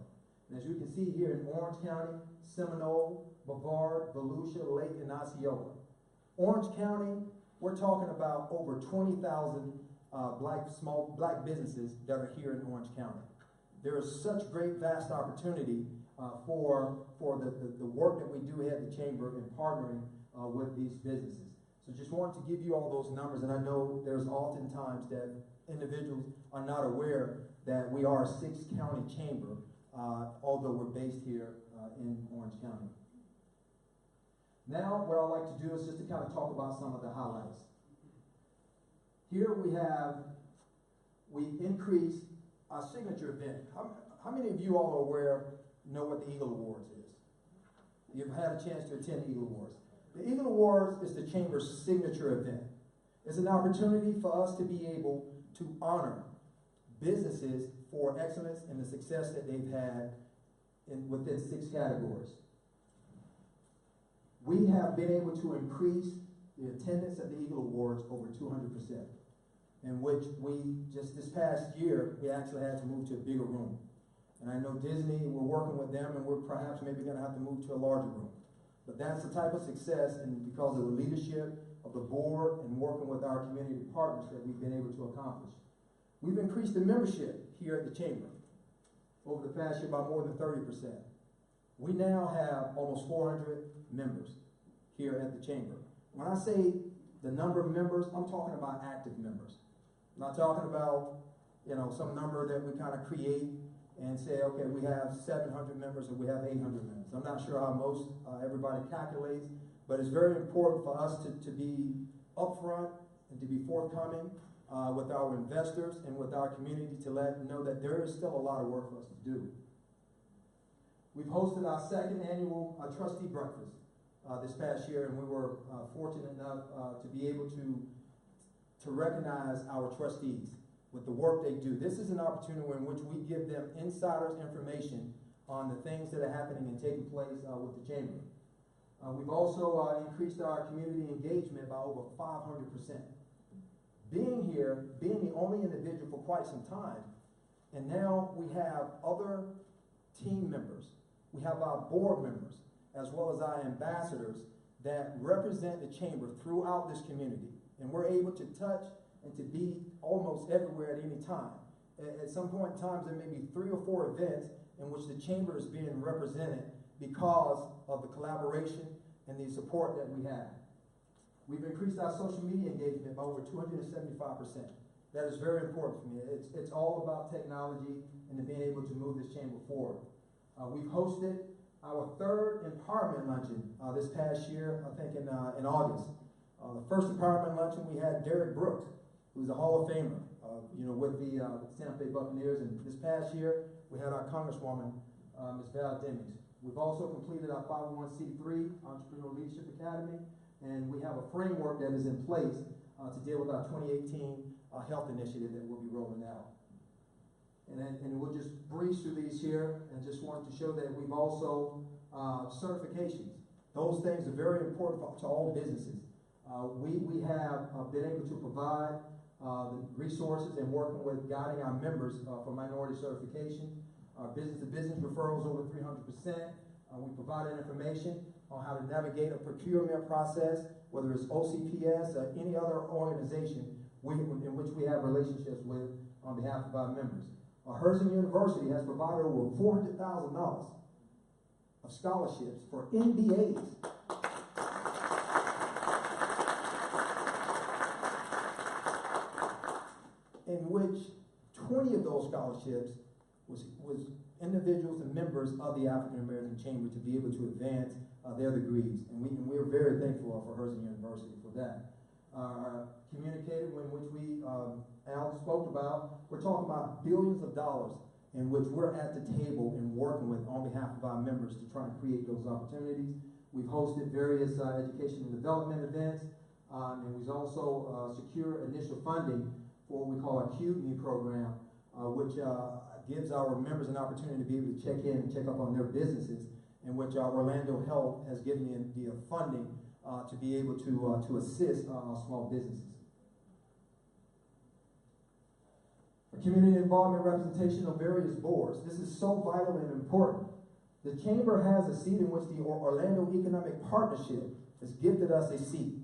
And as you can see here in Orange County, Seminole, Brevard, Volusia, Lake, and Osceola. Orange County, we're talking about over 20,000 black businesses that are here in Orange County. There is such great vast opportunity for the work that we do here at the chamber in partnering with these businesses. So just wanted to give you all those numbers, and I know there's oftentimes that individuals are not aware that we are a 6-county chamber, although we're based here in Orange County. Now, what I'd like to do is just to kind of talk about some of the highlights. Here we've increased our signature event. How many of you all are aware, know what the Eagle Awards is? You've had a chance to attend the Eagle Awards. The Eagle Awards is the Chamber's signature event. It's an opportunity for us to be able to honor businesses for excellence and the success that they've had within 6 categories. We have been able to increase the attendance at the Eagle Awards over 200%, in which we, just this past year, we actually had to move to a bigger room. And I know Disney, we're working with them, and we're perhaps maybe going to have to move to a larger room. But that's the type of success, and because of the leadership of the board and working with our community partners, that we've been able to accomplish. We've increased the membership here at the Chamber over the past year by more than 30%. We now have almost 400 members here at the Chamber. When I say the number of members, I'm talking about active members. I'm not talking about, some number that we kind of create and say, okay, we have 700 members or we have 800 members. I'm not sure how everybody calculates, but it's very important for us to be upfront and to be forthcoming with our investors and with our community to let them know that there is still a lot of work for us to do. We've hosted our 2nd annual trustee breakfast this past year, and we were fortunate enough to be able to recognize our trustees with the work they do. This is an opportunity in which we give them insiders information on the things that are happening and taking place with the Chamber. We've also increased our community engagement by over 500%. Being here, being the only individual for quite some time, and now we have other team members, we have our board members, as well as our ambassadors that represent the Chamber throughout this community. And we're able to touch and to be almost everywhere at any time. At some point in time, there may be 3 or 4 events in which the Chamber is being represented because of the collaboration and the support that we have. We've increased our social media engagement by over 275%. That is very important for me. It's all about technology and being able to move this Chamber forward. We've hosted our 3rd empowerment luncheon this past year, I think in August. The first empowerment luncheon, we had Derek Brooks, who's a Hall of Famer, with the Tampa Bay Buccaneers. And this past year, we had our Congresswoman, Ms. Val Demings. We've also completed our 501c3 Entrepreneurial Leadership Academy, and we have a framework that is in place to deal with our 2018 health initiative that we'll be rolling out. And we'll just breeze through these here, and just wanted to show that we've also certifications. Those things are very important to all businesses. We have been able to provide the resources and working with guiding our members for minority certification. Business-to-business referrals over 300%. We provided information on how to navigate a procurement process, whether it's OCPS or any other organization in which we have relationships with on behalf of our members. Herzing University has provided over $400,000 of scholarships for MBAs. In which 20 of those scholarships was individuals and members of the African American Chamber to be able to advance their degrees. And we're very thankful for Herzing University for that. Our communicator, in which Al spoke about, we're talking about billions of dollars in which we're at the table and working with on behalf of our members to try and create those opportunities. We've hosted various education and development events, and we've also secured initial funding for what we call our CUBE program, which gives our members an opportunity to be able to check in and check up on their businesses, in which Orlando Health has given the funding to be able to assist small businesses. For community involvement representation on various boards. This is so vital and important. The Chamber has a seat in which the Orlando Economic Partnership has gifted us a seat,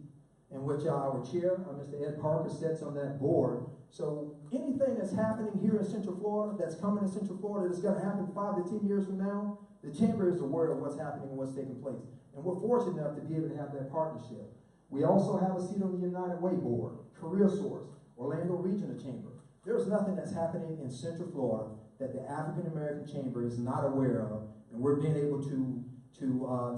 in which our chair, Mr. Ed Parker, sits on that board. So anything that's happening here in Central Florida, that's coming in Central Florida, that's going to happen 5 to 10 years from now, the Chamber is aware of what's happening and what's taking place. And we're fortunate enough to be able to have that partnership. We also have a seat on the United Way Board, Career Source, Orlando Regional Chamber. There's nothing that's happening in Central Florida that the African American Chamber is not aware of, and we're being able to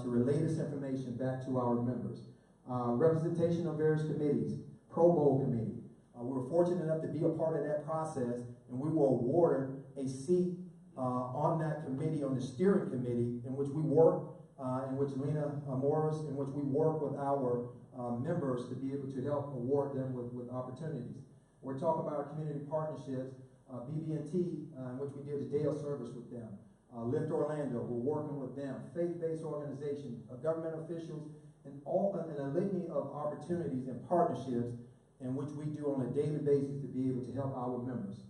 relay this information back to our members. Representation on various committees, Pro Bowl Committee. We were fortunate enough to be a part of that process, and we were awarded a seat on that committee, on the steering committee, in which we work, in which Lena Morris, in which we work with our members to be able to help award them with opportunities. We're talking about our community partnerships, BB&T, in which we did a day of service with them. Lift Orlando, we're working with them. Faith-based organizations, government officials, and a litany of opportunities and partnerships in which we do on a daily basis to be able to help our members.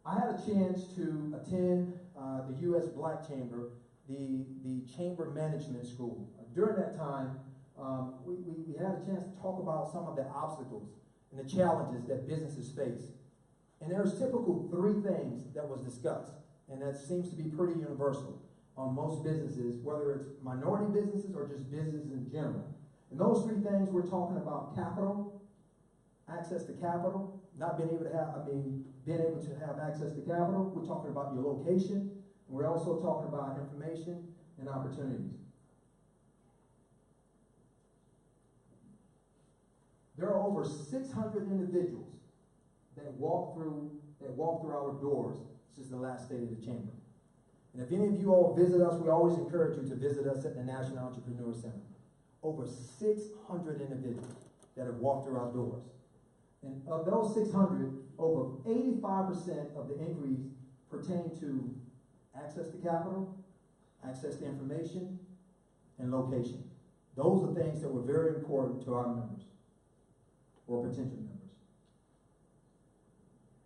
I had a chance to attend the U.S. Black Chamber, the Chamber Management School. During that time, we had a chance to talk about some of the obstacles and the challenges that businesses face. And there's typical 3 things that was discussed, and that seems to be pretty universal on most businesses, whether it's minority businesses or just businesses in general. And those 3 things, we're talking about capital, access to capital, being able to have access to capital. We're talking about your location, and we're also talking about information and opportunities. There are over 600 individuals that walk through our doors since the last State of the Chamber. And if any of you all visit us, we always encourage you to visit us at the National Entrepreneur Center. Over 600 individuals that have walked through our doors. And of those 600, over 85% of the inquiries pertain to access to capital, access to information, and location. Those are things that were very important to our members or potential members.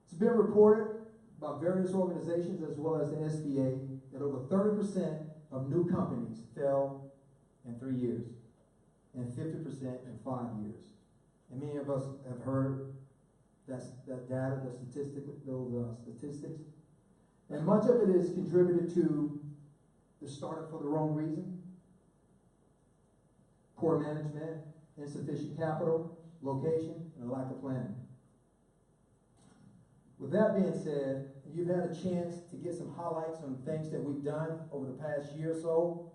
It's been reported by various organizations as well as the SBA that over 30% of new companies fail in 3 years and 50% in 5 years. And many of us have heard that data, those statistics. And much of it is contributed to the startup for the wrong reason, poor management, insufficient capital, location, and a lack of planning. With that being said, you've had a chance to get some highlights on things that we've done over the past year or so,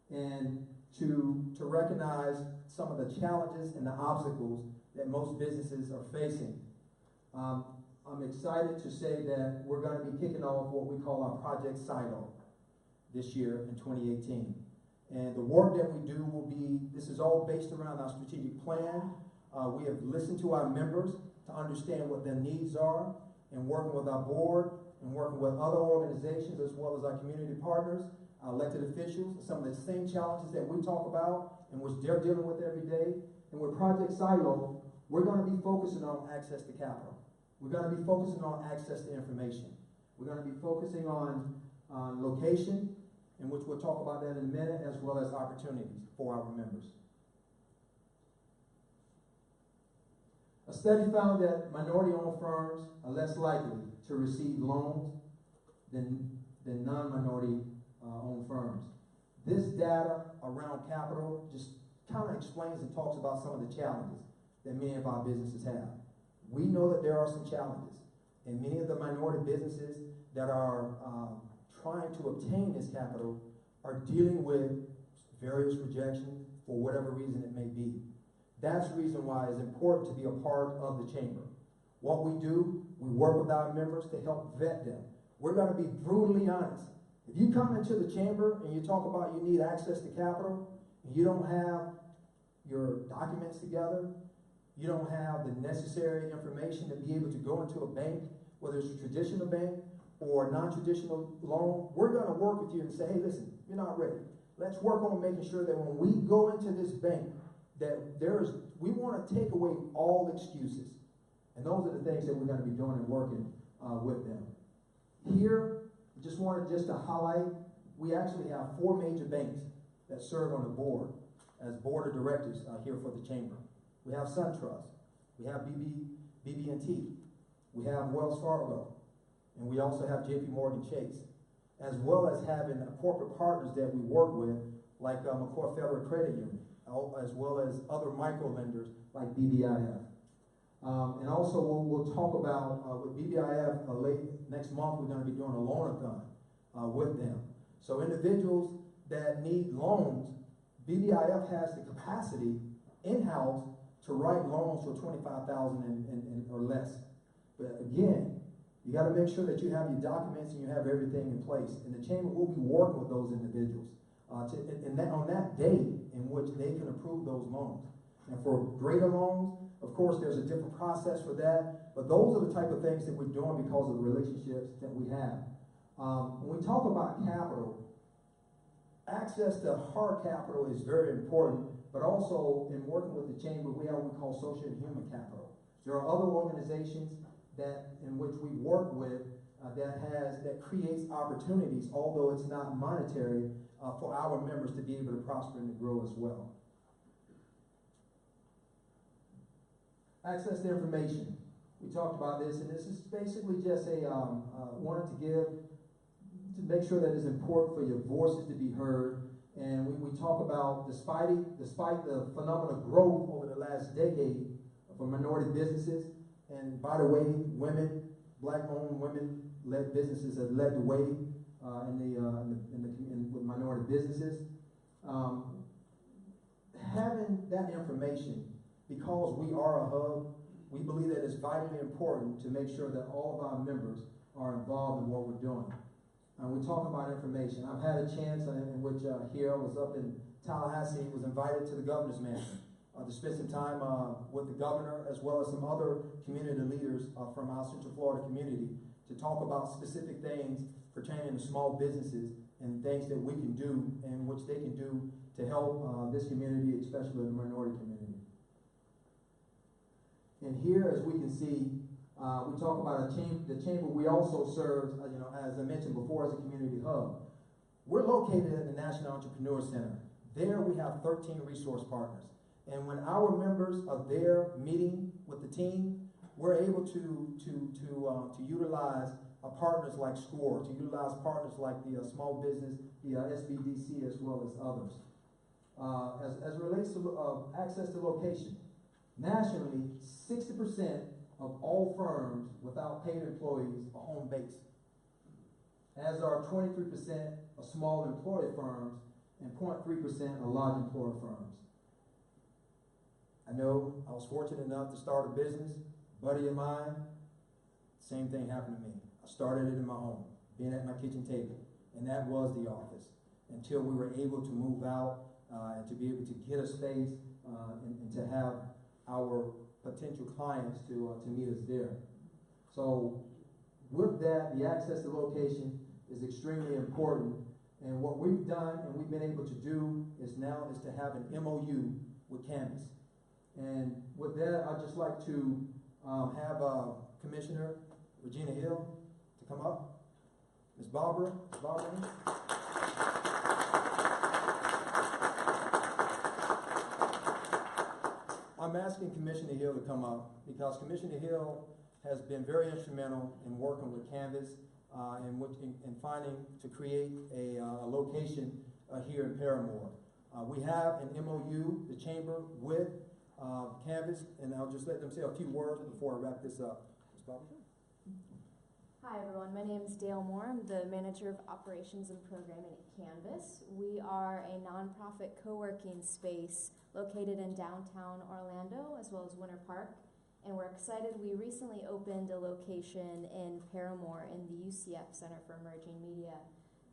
and to recognize some of the challenges and the obstacles that most businesses are facing. I'm excited to say that we're going to be kicking off what we call our Project Silo this year in 2018. And the work that we do will be, this is all based around our strategic plan. We have listened to our members to understand what their needs are, and working with our board and working with other organizations as well as our community partners, our elected officials, some of the same challenges that we talk about and which they're dealing with every day. And with Project Silo, we're going to be focusing on access to capital. We're going to be focusing on access to information. We're going to be focusing on location, in which we'll talk about that in a minute, as well as opportunities for our members. A study found that minority-owned firms are less likely to receive loans than non-minority-owned firms. This data around capital just kind of explains and talks about some of the challenges that many of our businesses have. We know that there are some challenges, and many of the minority businesses that are trying to obtain this capital are dealing with various rejections for whatever reason it may be. That's the reason why it's important to be a part of the chamber. What we do, we work with our members to help vet them. We're going to be brutally honest. If you come into the chamber and you talk about you need access to capital, and you don't have your documents together, you don't have the necessary information to be able to go into a bank, whether it's a traditional bank or a non-traditional loan, we're going to work with you and say, hey, listen, you're not ready. Let's work on making sure that when we go into this bank, that we want to take away all excuses. And those are the things that we're going to be doing and working with them. Here, just wanted to highlight, we actually have 4 major banks that serve on the board as board of directors here for the chamber. We have SunTrust, we have BB&T, we have Wells Fargo, and we also have JP Morgan Chase, as well as having corporate partners that we work with, like McCoy Federal Credit Union, as well as other micro lenders like BBIF. And also we'll talk about with BBIF next month, we're going to be doing a loan-a-thon with them. So individuals that need loans, BBIF has the capacity in-house to write loans for $25,000 or less. But again, You gotta make sure that you have your documents and you have everything in place. And the chamber will be working with those individuals on that day in which they can approve those loans. And for greater loans, of course, there's a different process for that, but those are the type of things that we're doing because of the relationships that we have. When we talk about capital, access to hard capital is very important, but also in working with the chamber, we have what we call social and human capital. There are other organizations in which we work with that creates opportunities, although it's not monetary, for our members to be able to prosper and to grow as well. Access to information. We talked about this, and this is basically just wanted to make sure that it's important for your voices to be heard. And we talk about, despite the phenomenal growth over the last decade for minority businesses, and by the way, black-owned women-led businesses have led the way with minority businesses. Having that information, because we are a hub, we believe that it's vitally important to make sure that all of our members are involved in what we're doing. And we talk about information. I've had a chance in which here I was up in Tallahassee, was invited to the governor's mansion to spend some time with the governor as well as some other community leaders from our Central Florida community to talk about specific things pertaining to small businesses and things that we can do and which they can do to help this community, especially the minority community. And here, as we can see, we talk about the chamber. We also serve, as I mentioned before, as a community hub. We're located at the National Entrepreneur Center. There we have 13 resource partners. And when our members are there meeting with the team, we're able to utilize partners like SCORE, to utilize partners like the small business, the SBDC, as well as others. As it relates to access to location, nationally, 60% of all firms without paid employees are home-based, as are 23% of small employer firms and 0.3% of large employer firms. I know I was fortunate enough to start a business. A buddy of mine, same thing happened to me. I started it in my home, being at my kitchen table, and that was the office until we were able to move out and to be able to get a space and to have our potential clients to meet us there. So with that, the access to location is extremely important. And what we've done and we've been able to do is to have an MOU with Canvas. And with that, I'd just like to have Commissioner Regina Hill to come up. Ms. Barbara. I'm asking Commissioner Hill to come up because Commissioner Hill has been very instrumental in working with Canvas in finding to create a location here in Paramore. We have an MOU, the Chamber, with Canvas, and I'll just let them say a few words before I wrap this up. Ms. Barbara? Hi everyone, my name is Dale Moore. I'm the Manager of Operations and Programming at Canvas. We are a nonprofit co-working space located in downtown Orlando as well as Winter Park, and we're excited. We recently opened a location in Paramore in the UCF Center for Emerging Media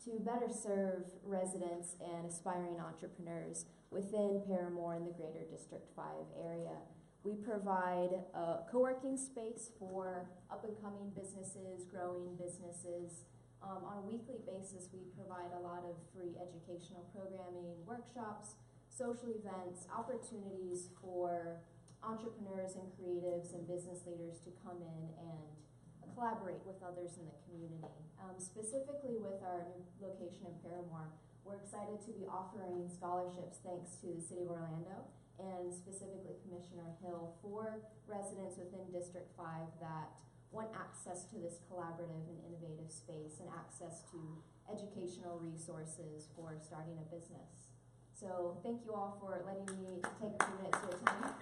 to better serve residents and aspiring entrepreneurs within Paramore and the greater District 5 area. We provide a co-working space for up-and-coming businesses, growing businesses. On a weekly basis, we provide a lot of free educational programming, workshops, social events, opportunities for entrepreneurs and creatives and business leaders to come in and collaborate with others in the community. Specifically with our new location in Paramore, we're excited to be offering scholarships thanks to the City of Orlando and specifically Commissioner Hill for residents within District 5 that want access to this collaborative and innovative space and access to educational resources for starting a business. So thank you all for letting me take a few minutes of your time.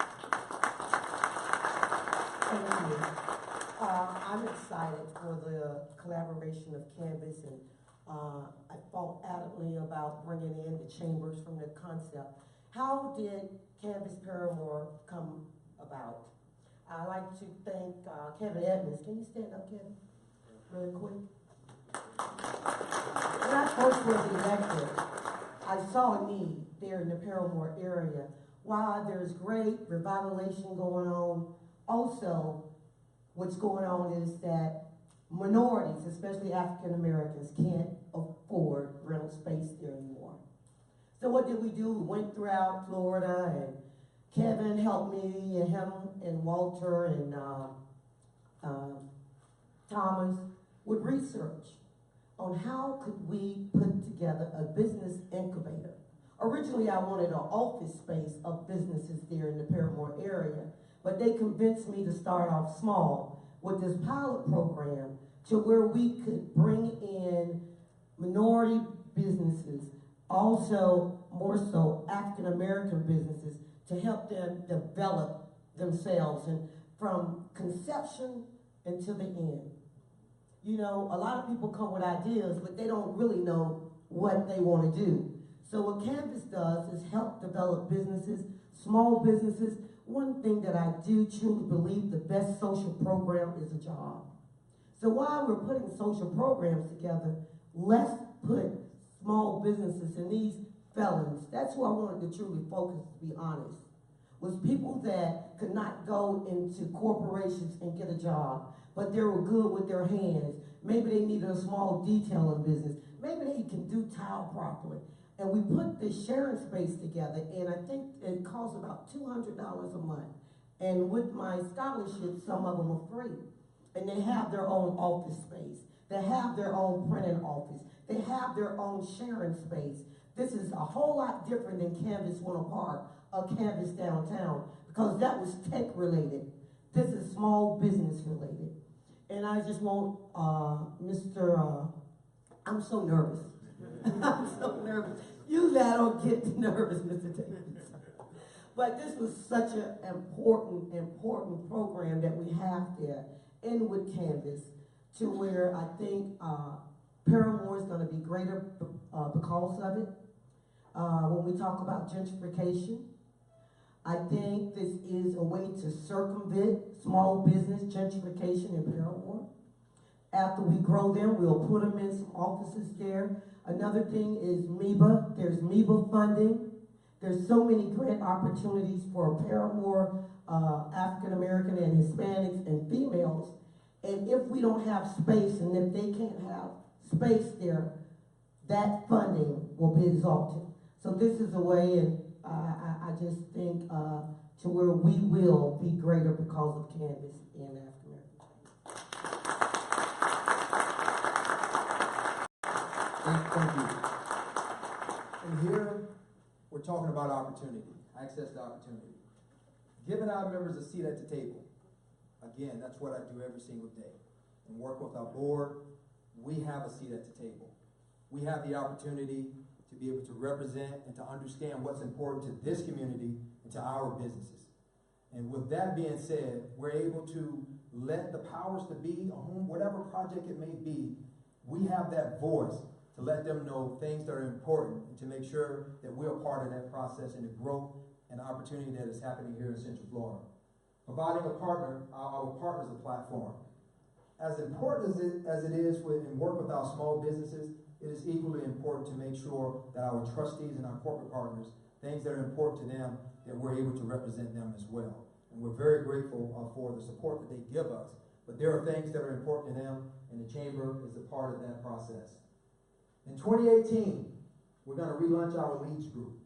Thank you. I'm excited for the collaboration of Canvas, and I thought adamantly about bringing in the chambers from the concept. How did Canvas Paramore come about? I'd like to thank Kevin Edmonds. Can you stand up, Kevin? really quick? When I first was elected, I saw a need there in the Paramore area. While there's great revitalization going on, also what's going on is that minorities, especially African Americans, can't afford rental space there anymore. So what did we do? We went throughout Florida, and Kevin helped me, and him and Walter and Thomas with research on how could we put together a business incubator. Originally, I wanted an office space of businesses there in the Paramore area, but they convinced me to start off small with this pilot program to where we could bring in minority businesses, also more so African American businesses, to help them develop themselves and from conception until the end. You know, a lot of people come with ideas, but they don't really know what they want to do. So what Canvas does is help develop businesses, small businesses. One thing that I do truly believe, the best social program is a job. So while we're putting social programs together, let's put small businesses and these felons. That's who I wanted to truly focus, to be honest, was people that could not go into corporations and get a job, but they were good with their hands. Maybe they needed a small detailing business. Maybe they can do tile properly. And we put this sharing space together, and I think it costs about $200 a month. And with my scholarship, some of them are free. And they have their own office space. They have their own printing office. They have their own sharing space. This is a whole lot different than Canvas Winter Park or Canvas Downtown, because that was tech related. This is small business related. And I just want I'm so nervous. I'm so nervous. Usually I don't get nervous, Mr. Davis. But this was such an important program that we have there in with Canvas, to where I think Paramore is going to be greater because of it. When we talk about gentrification, I think this is a way to circumvent small business gentrification in Paramore. After we grow them, we'll put them in some offices there. Another thing is MEBA. There's MEBA funding. There's so many grant opportunities for Paramore, African American and Hispanics and females. And if we don't have space, and if they can't have space there, that funding will be exalted. So this is a way, and I just think to where we will be greater because of Canvas and African American. Thank you. And here, we're talking about opportunity, access to opportunity. Giving our members a seat at the table. Again, that's what I do every single day. And work with our board, we have a seat at the table. We have the opportunity to be able to represent and to understand what's important to this community and to our businesses. And with that being said, we're able to let the powers to be, on whatever project it may be, we have that voice to let them know things that are important and to make sure that we're a part of that process and the growth and opportunity that is happening here in Central Florida. Providing a partner, our partners a platform. As important as it is in work with our small businesses, it is equally important to make sure that our trustees and our corporate partners, things that are important to them, that we're able to represent them as well. And we're very grateful for the support that they give us. But there are things that are important to them, and the Chamber is a part of that process. In 2018, we're going to relaunch our Leads Group.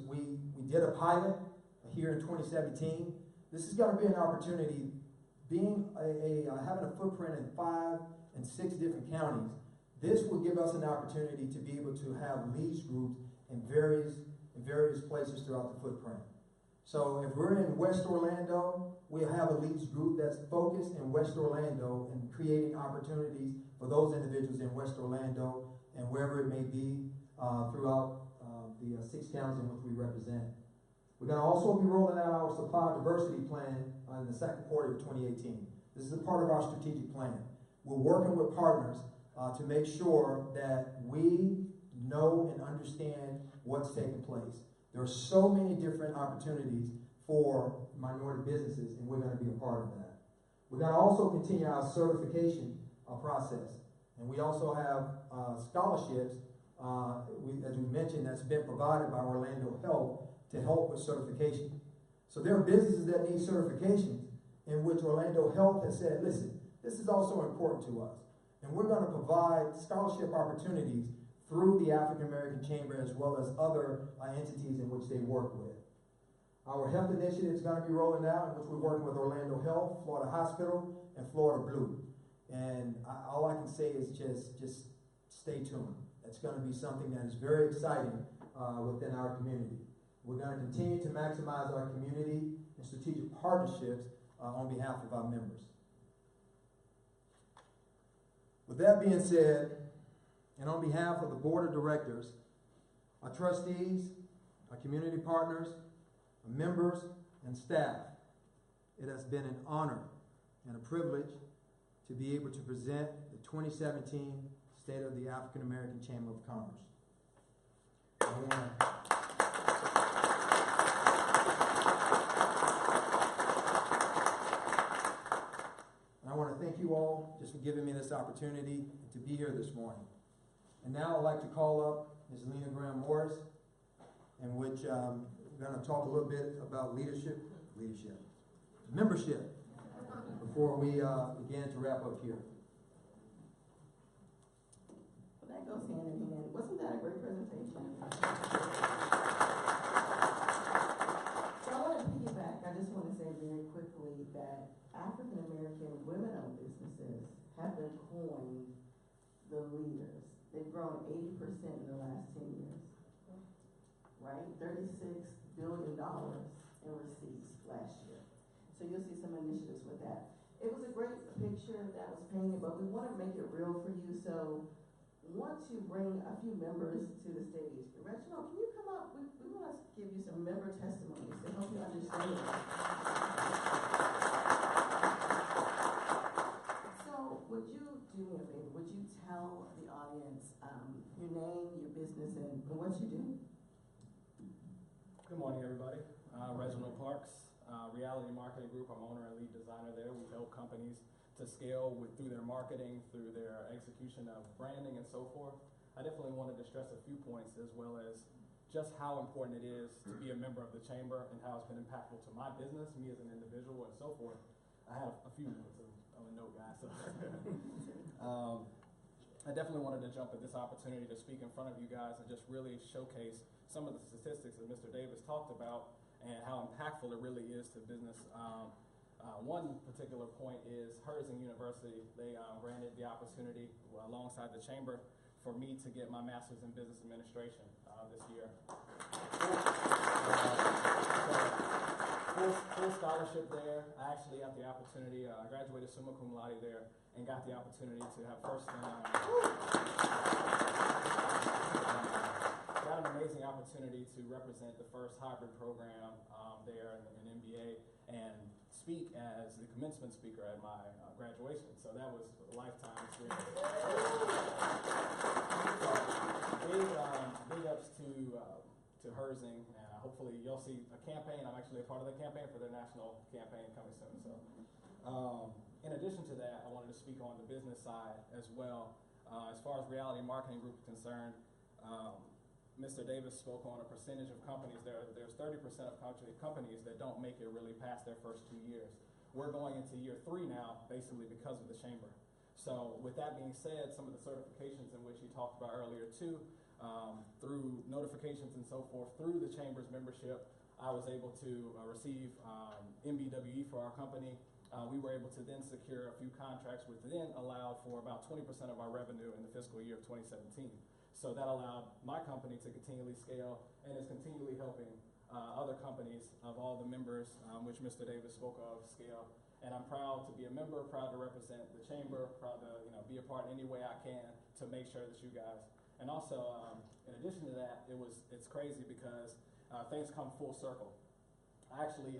We did a pilot here in 2017. This is going to be an opportunity, being having a footprint in 5 and 6 different counties. This will give us an opportunity to be able to have Leads groups in various places throughout the footprint. So if we're in West Orlando, we'll have a Leads group that's focused in West Orlando and creating opportunities for those individuals in West Orlando and wherever it may be throughout the 6 counties in which we represent. We're going to also be rolling out our supply diversity plan in the second quarter of 2018. This is a part of our strategic plan. We're working with partners to make sure that we know and understand what's taking place. There are so many different opportunities for minority businesses, and we're going to be a part of that. We're gonna also continue our certification process. And we also have scholarships, as we mentioned, that's been provided by Orlando Health to help with certification. So there are businesses that need certifications in which Orlando Health has said, listen, this is also important to us. And we're gonna provide scholarship opportunities through the African American Chamber as well as other entities in which they work with. Our health initiative is going to be rolling out, in which we're working with Orlando Health, Florida Hospital, and Florida Blue. And all I can say is just stay tuned. It's going to be something that is very exciting within our community. We're going to continue to maximize our community and strategic partnerships on behalf of our members. With that being said, and on behalf of the board of directors, our trustees, our community partners, our members, and staff, it has been an honor and a privilege to be able to present the 2017 State of the African American Chamber of Commerce. I want to thank you all just for giving me this opportunity to be here this morning. And now I'd like to call up Ms. Lena Graham Morris, in which we're going to talk a little bit about membership, before we begin to wrap up here. Well, that goes hand in hand. Wasn't that a great presentation? So I want to piggyback. I just want to say very quickly that African American women-owned businesses have been coined the leaders. They've grown 80% in the last 10 years, right? $36 billion in receipts last year. So you'll see some initiatives with that. It was a great picture that was painted, but we want to make it real for you. So want to bring a few members to the stage. Reginald, can you come up? We want to give you some member testimonies to help you understand it. So would you do me a favor? Would you tell the audience your name, your business, and what you do? Good morning, everybody. Reginald Parks, Reality Marketing Group. I'm owner and lead designer there. We help companies to scale through their marketing, through their execution of branding and so forth. I definitely wanted to stress a few points, as well as just how important it is to be a member of the chamber and how it's been impactful to my business, me as an individual, and so forth. I have a few minutes of a note, guys. So I definitely wanted to jump at this opportunity to speak in front of you guys and just really showcase some of the statistics that Mr. Davis talked about and how impactful it really is to business. One particular point is Herzing University. They granted the opportunity alongside the chamber for me to get my master's in business administration this year. Full scholarship there. I actually got the opportunity, I graduated summa cum laude there and got the opportunity to have got an amazing opportunity to represent the first hybrid program there in MBA and speak as the commencement speaker at my graduation. So that was a lifetime experience. Big ups to Herzing. Hopefully you'll see a campaign. I'm actually a part of the campaign for their national campaign coming soon. So in addition to that, I wanted to speak on the business side as well. As far as Reality Marketing Group is concerned, Mr. Davis spoke on a percentage of companies. There's 30% of companies that don't make it really past their first 2 years. We're going into year 3 now, basically because of the chamber. So with that being said, some of the certifications in which he talked about earlier too, through notifications and so forth, through the chamber's membership, I was able to receive MBWE for our company. We were able to then secure a few contracts, which then allowed for about 20% of our revenue in the fiscal year of 2017. So that allowed my company to continually scale and is continually helping other companies of all the members, which Mr. Davis spoke of, scale. And I'm proud to be a member, proud to represent the chamber, proud to be a part in any way I can to make sure that you guys. And also, in addition to that, it's crazy because things come full circle. I actually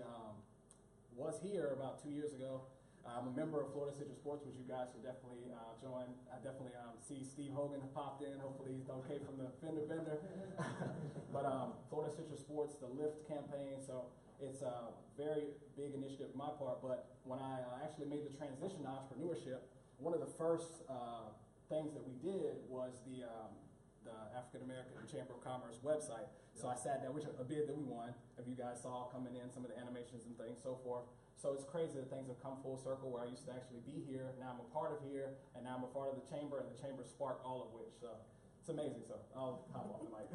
was here about 2 years ago. I'm a member of Florida Citrus Sports, which you guys should definitely join. I definitely see Steve Hogan popped in. Hopefully he's okay from the fender bender. But Florida Citrus Sports, the Lift campaign. So it's a very big initiative on my part, but when I actually made the transition to entrepreneurship, one of the first things that we did was the African American Chamber of Commerce website. So I sat down, which a bid that we won, if you guys saw coming in, some of the animations and things, so forth. So it's crazy that things have come full circle where I used to actually be here, now I'm a part of here, and now I'm a part of the chamber, and the chamber sparked all of which. So it's amazing. So I'll hop off the mic.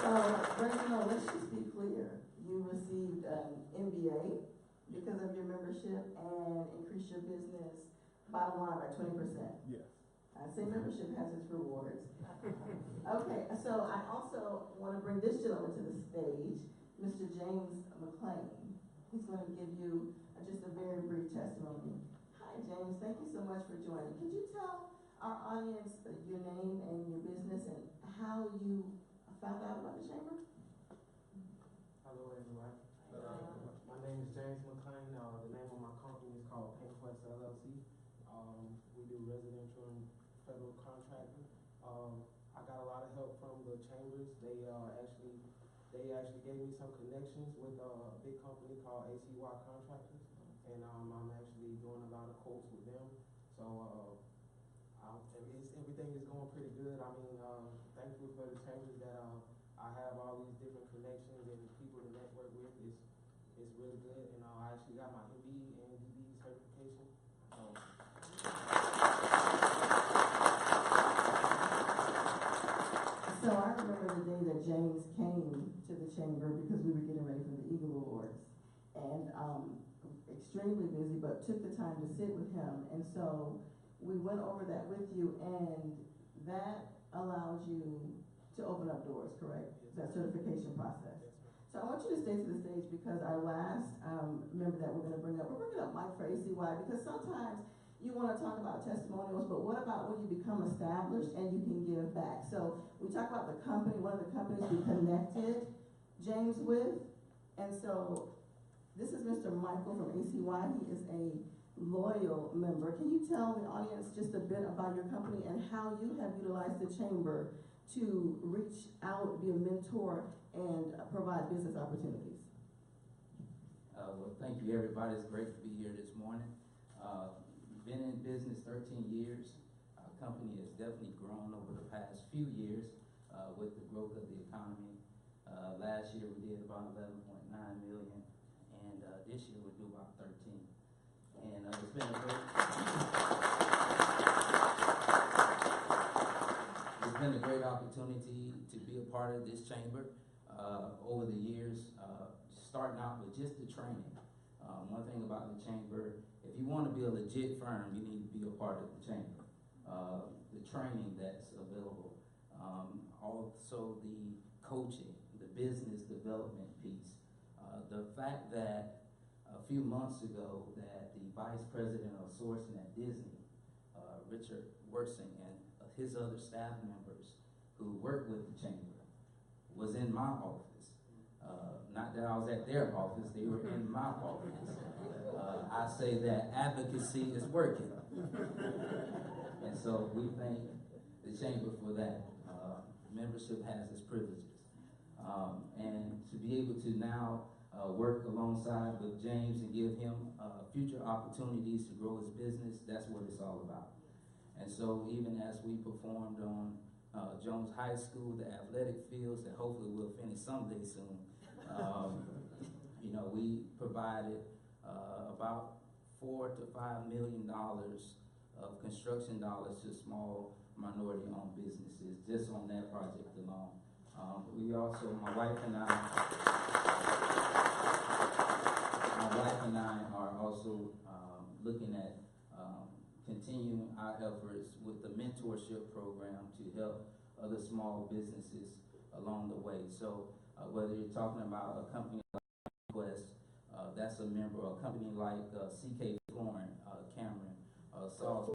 So, Reginald, let's just be clear. You received an MBA because of your membership and increased your business bottom line by 20%. Yes. I say membership has its rewards. Okay, so I also want to bring this gentleman to the stage, Mr. James McClain. He's going to give you just a very brief testimony. Hi, James. Thank you so much for joining. Could you tell our audience your name and your business and how you found out about the chamber? Hello, everyone. My name is James McClain. The name of my company is called Paint Quest LLC. We do residential and federal contracting. I got a lot of help from the chambers. They actually gave me some connections with a big company called ACY Contractors, and I'm actually doing a lot of quotes with them. So everything is going pretty good. I mean, thankful for the chambers that I have all these different connections and people to network with. It's really good, and I actually got my MB and DB certification. So I remember the day that James came to the chamber because we were getting ready for the Eagle Awards, and extremely busy, but took the time to sit with him. And so we went over that with you, and that allows you to open up doors, correct? That certification process. So I want you to stay to the stage because our last member that we're bringing up Mike for ACY, because sometimes you want to talk about testimonials, but what about when you become established and you can give back? So we talk about the company, one of the companies we connected James with, and so this is Mr. Michael from ACY. He is a loyal member. Can you tell the audience just a bit about your company and how you have utilized the chamber to reach out, be a mentor, and provide business opportunities? Well, thank you, everybody. It's great to be here this morning. Been in business 13 years. Our company has definitely grown over the past few years with the growth of the economy. Last year we did about 11.9 million, and this year we'll do about 13. And it's been a great opportunity to be a part of this chamber over the years, starting out with just the training. One thing about the chamber, if you want to be a legit firm, you need to be a part of the chamber. The training that's available, also the coaching, the business development piece, the fact that a few months ago that the vice president of sourcing at Disney, Richard Worthing, and his other staff members who work with the chamber was in my office. Not that I was at their office, they were in my office. I say that advocacy is working. And so we thank the chamber for that. Membership has its privileges. And to be able to now work alongside with James and give him future opportunities to grow his business, that's what it's all about. And so even as we performed on Jones High School, the athletic fields that hopefully we'll finish someday soon, you know, we provided about $4 to $5 million of construction dollars to small minority-owned businesses just on that project alone. We also, my wife and I are also looking at continuing our efforts with the mentorship program to help other small businesses along the way. So whether you're talking about a company like Quest, that's a member, or a company like CK Flooring, Cameron, Salisbury,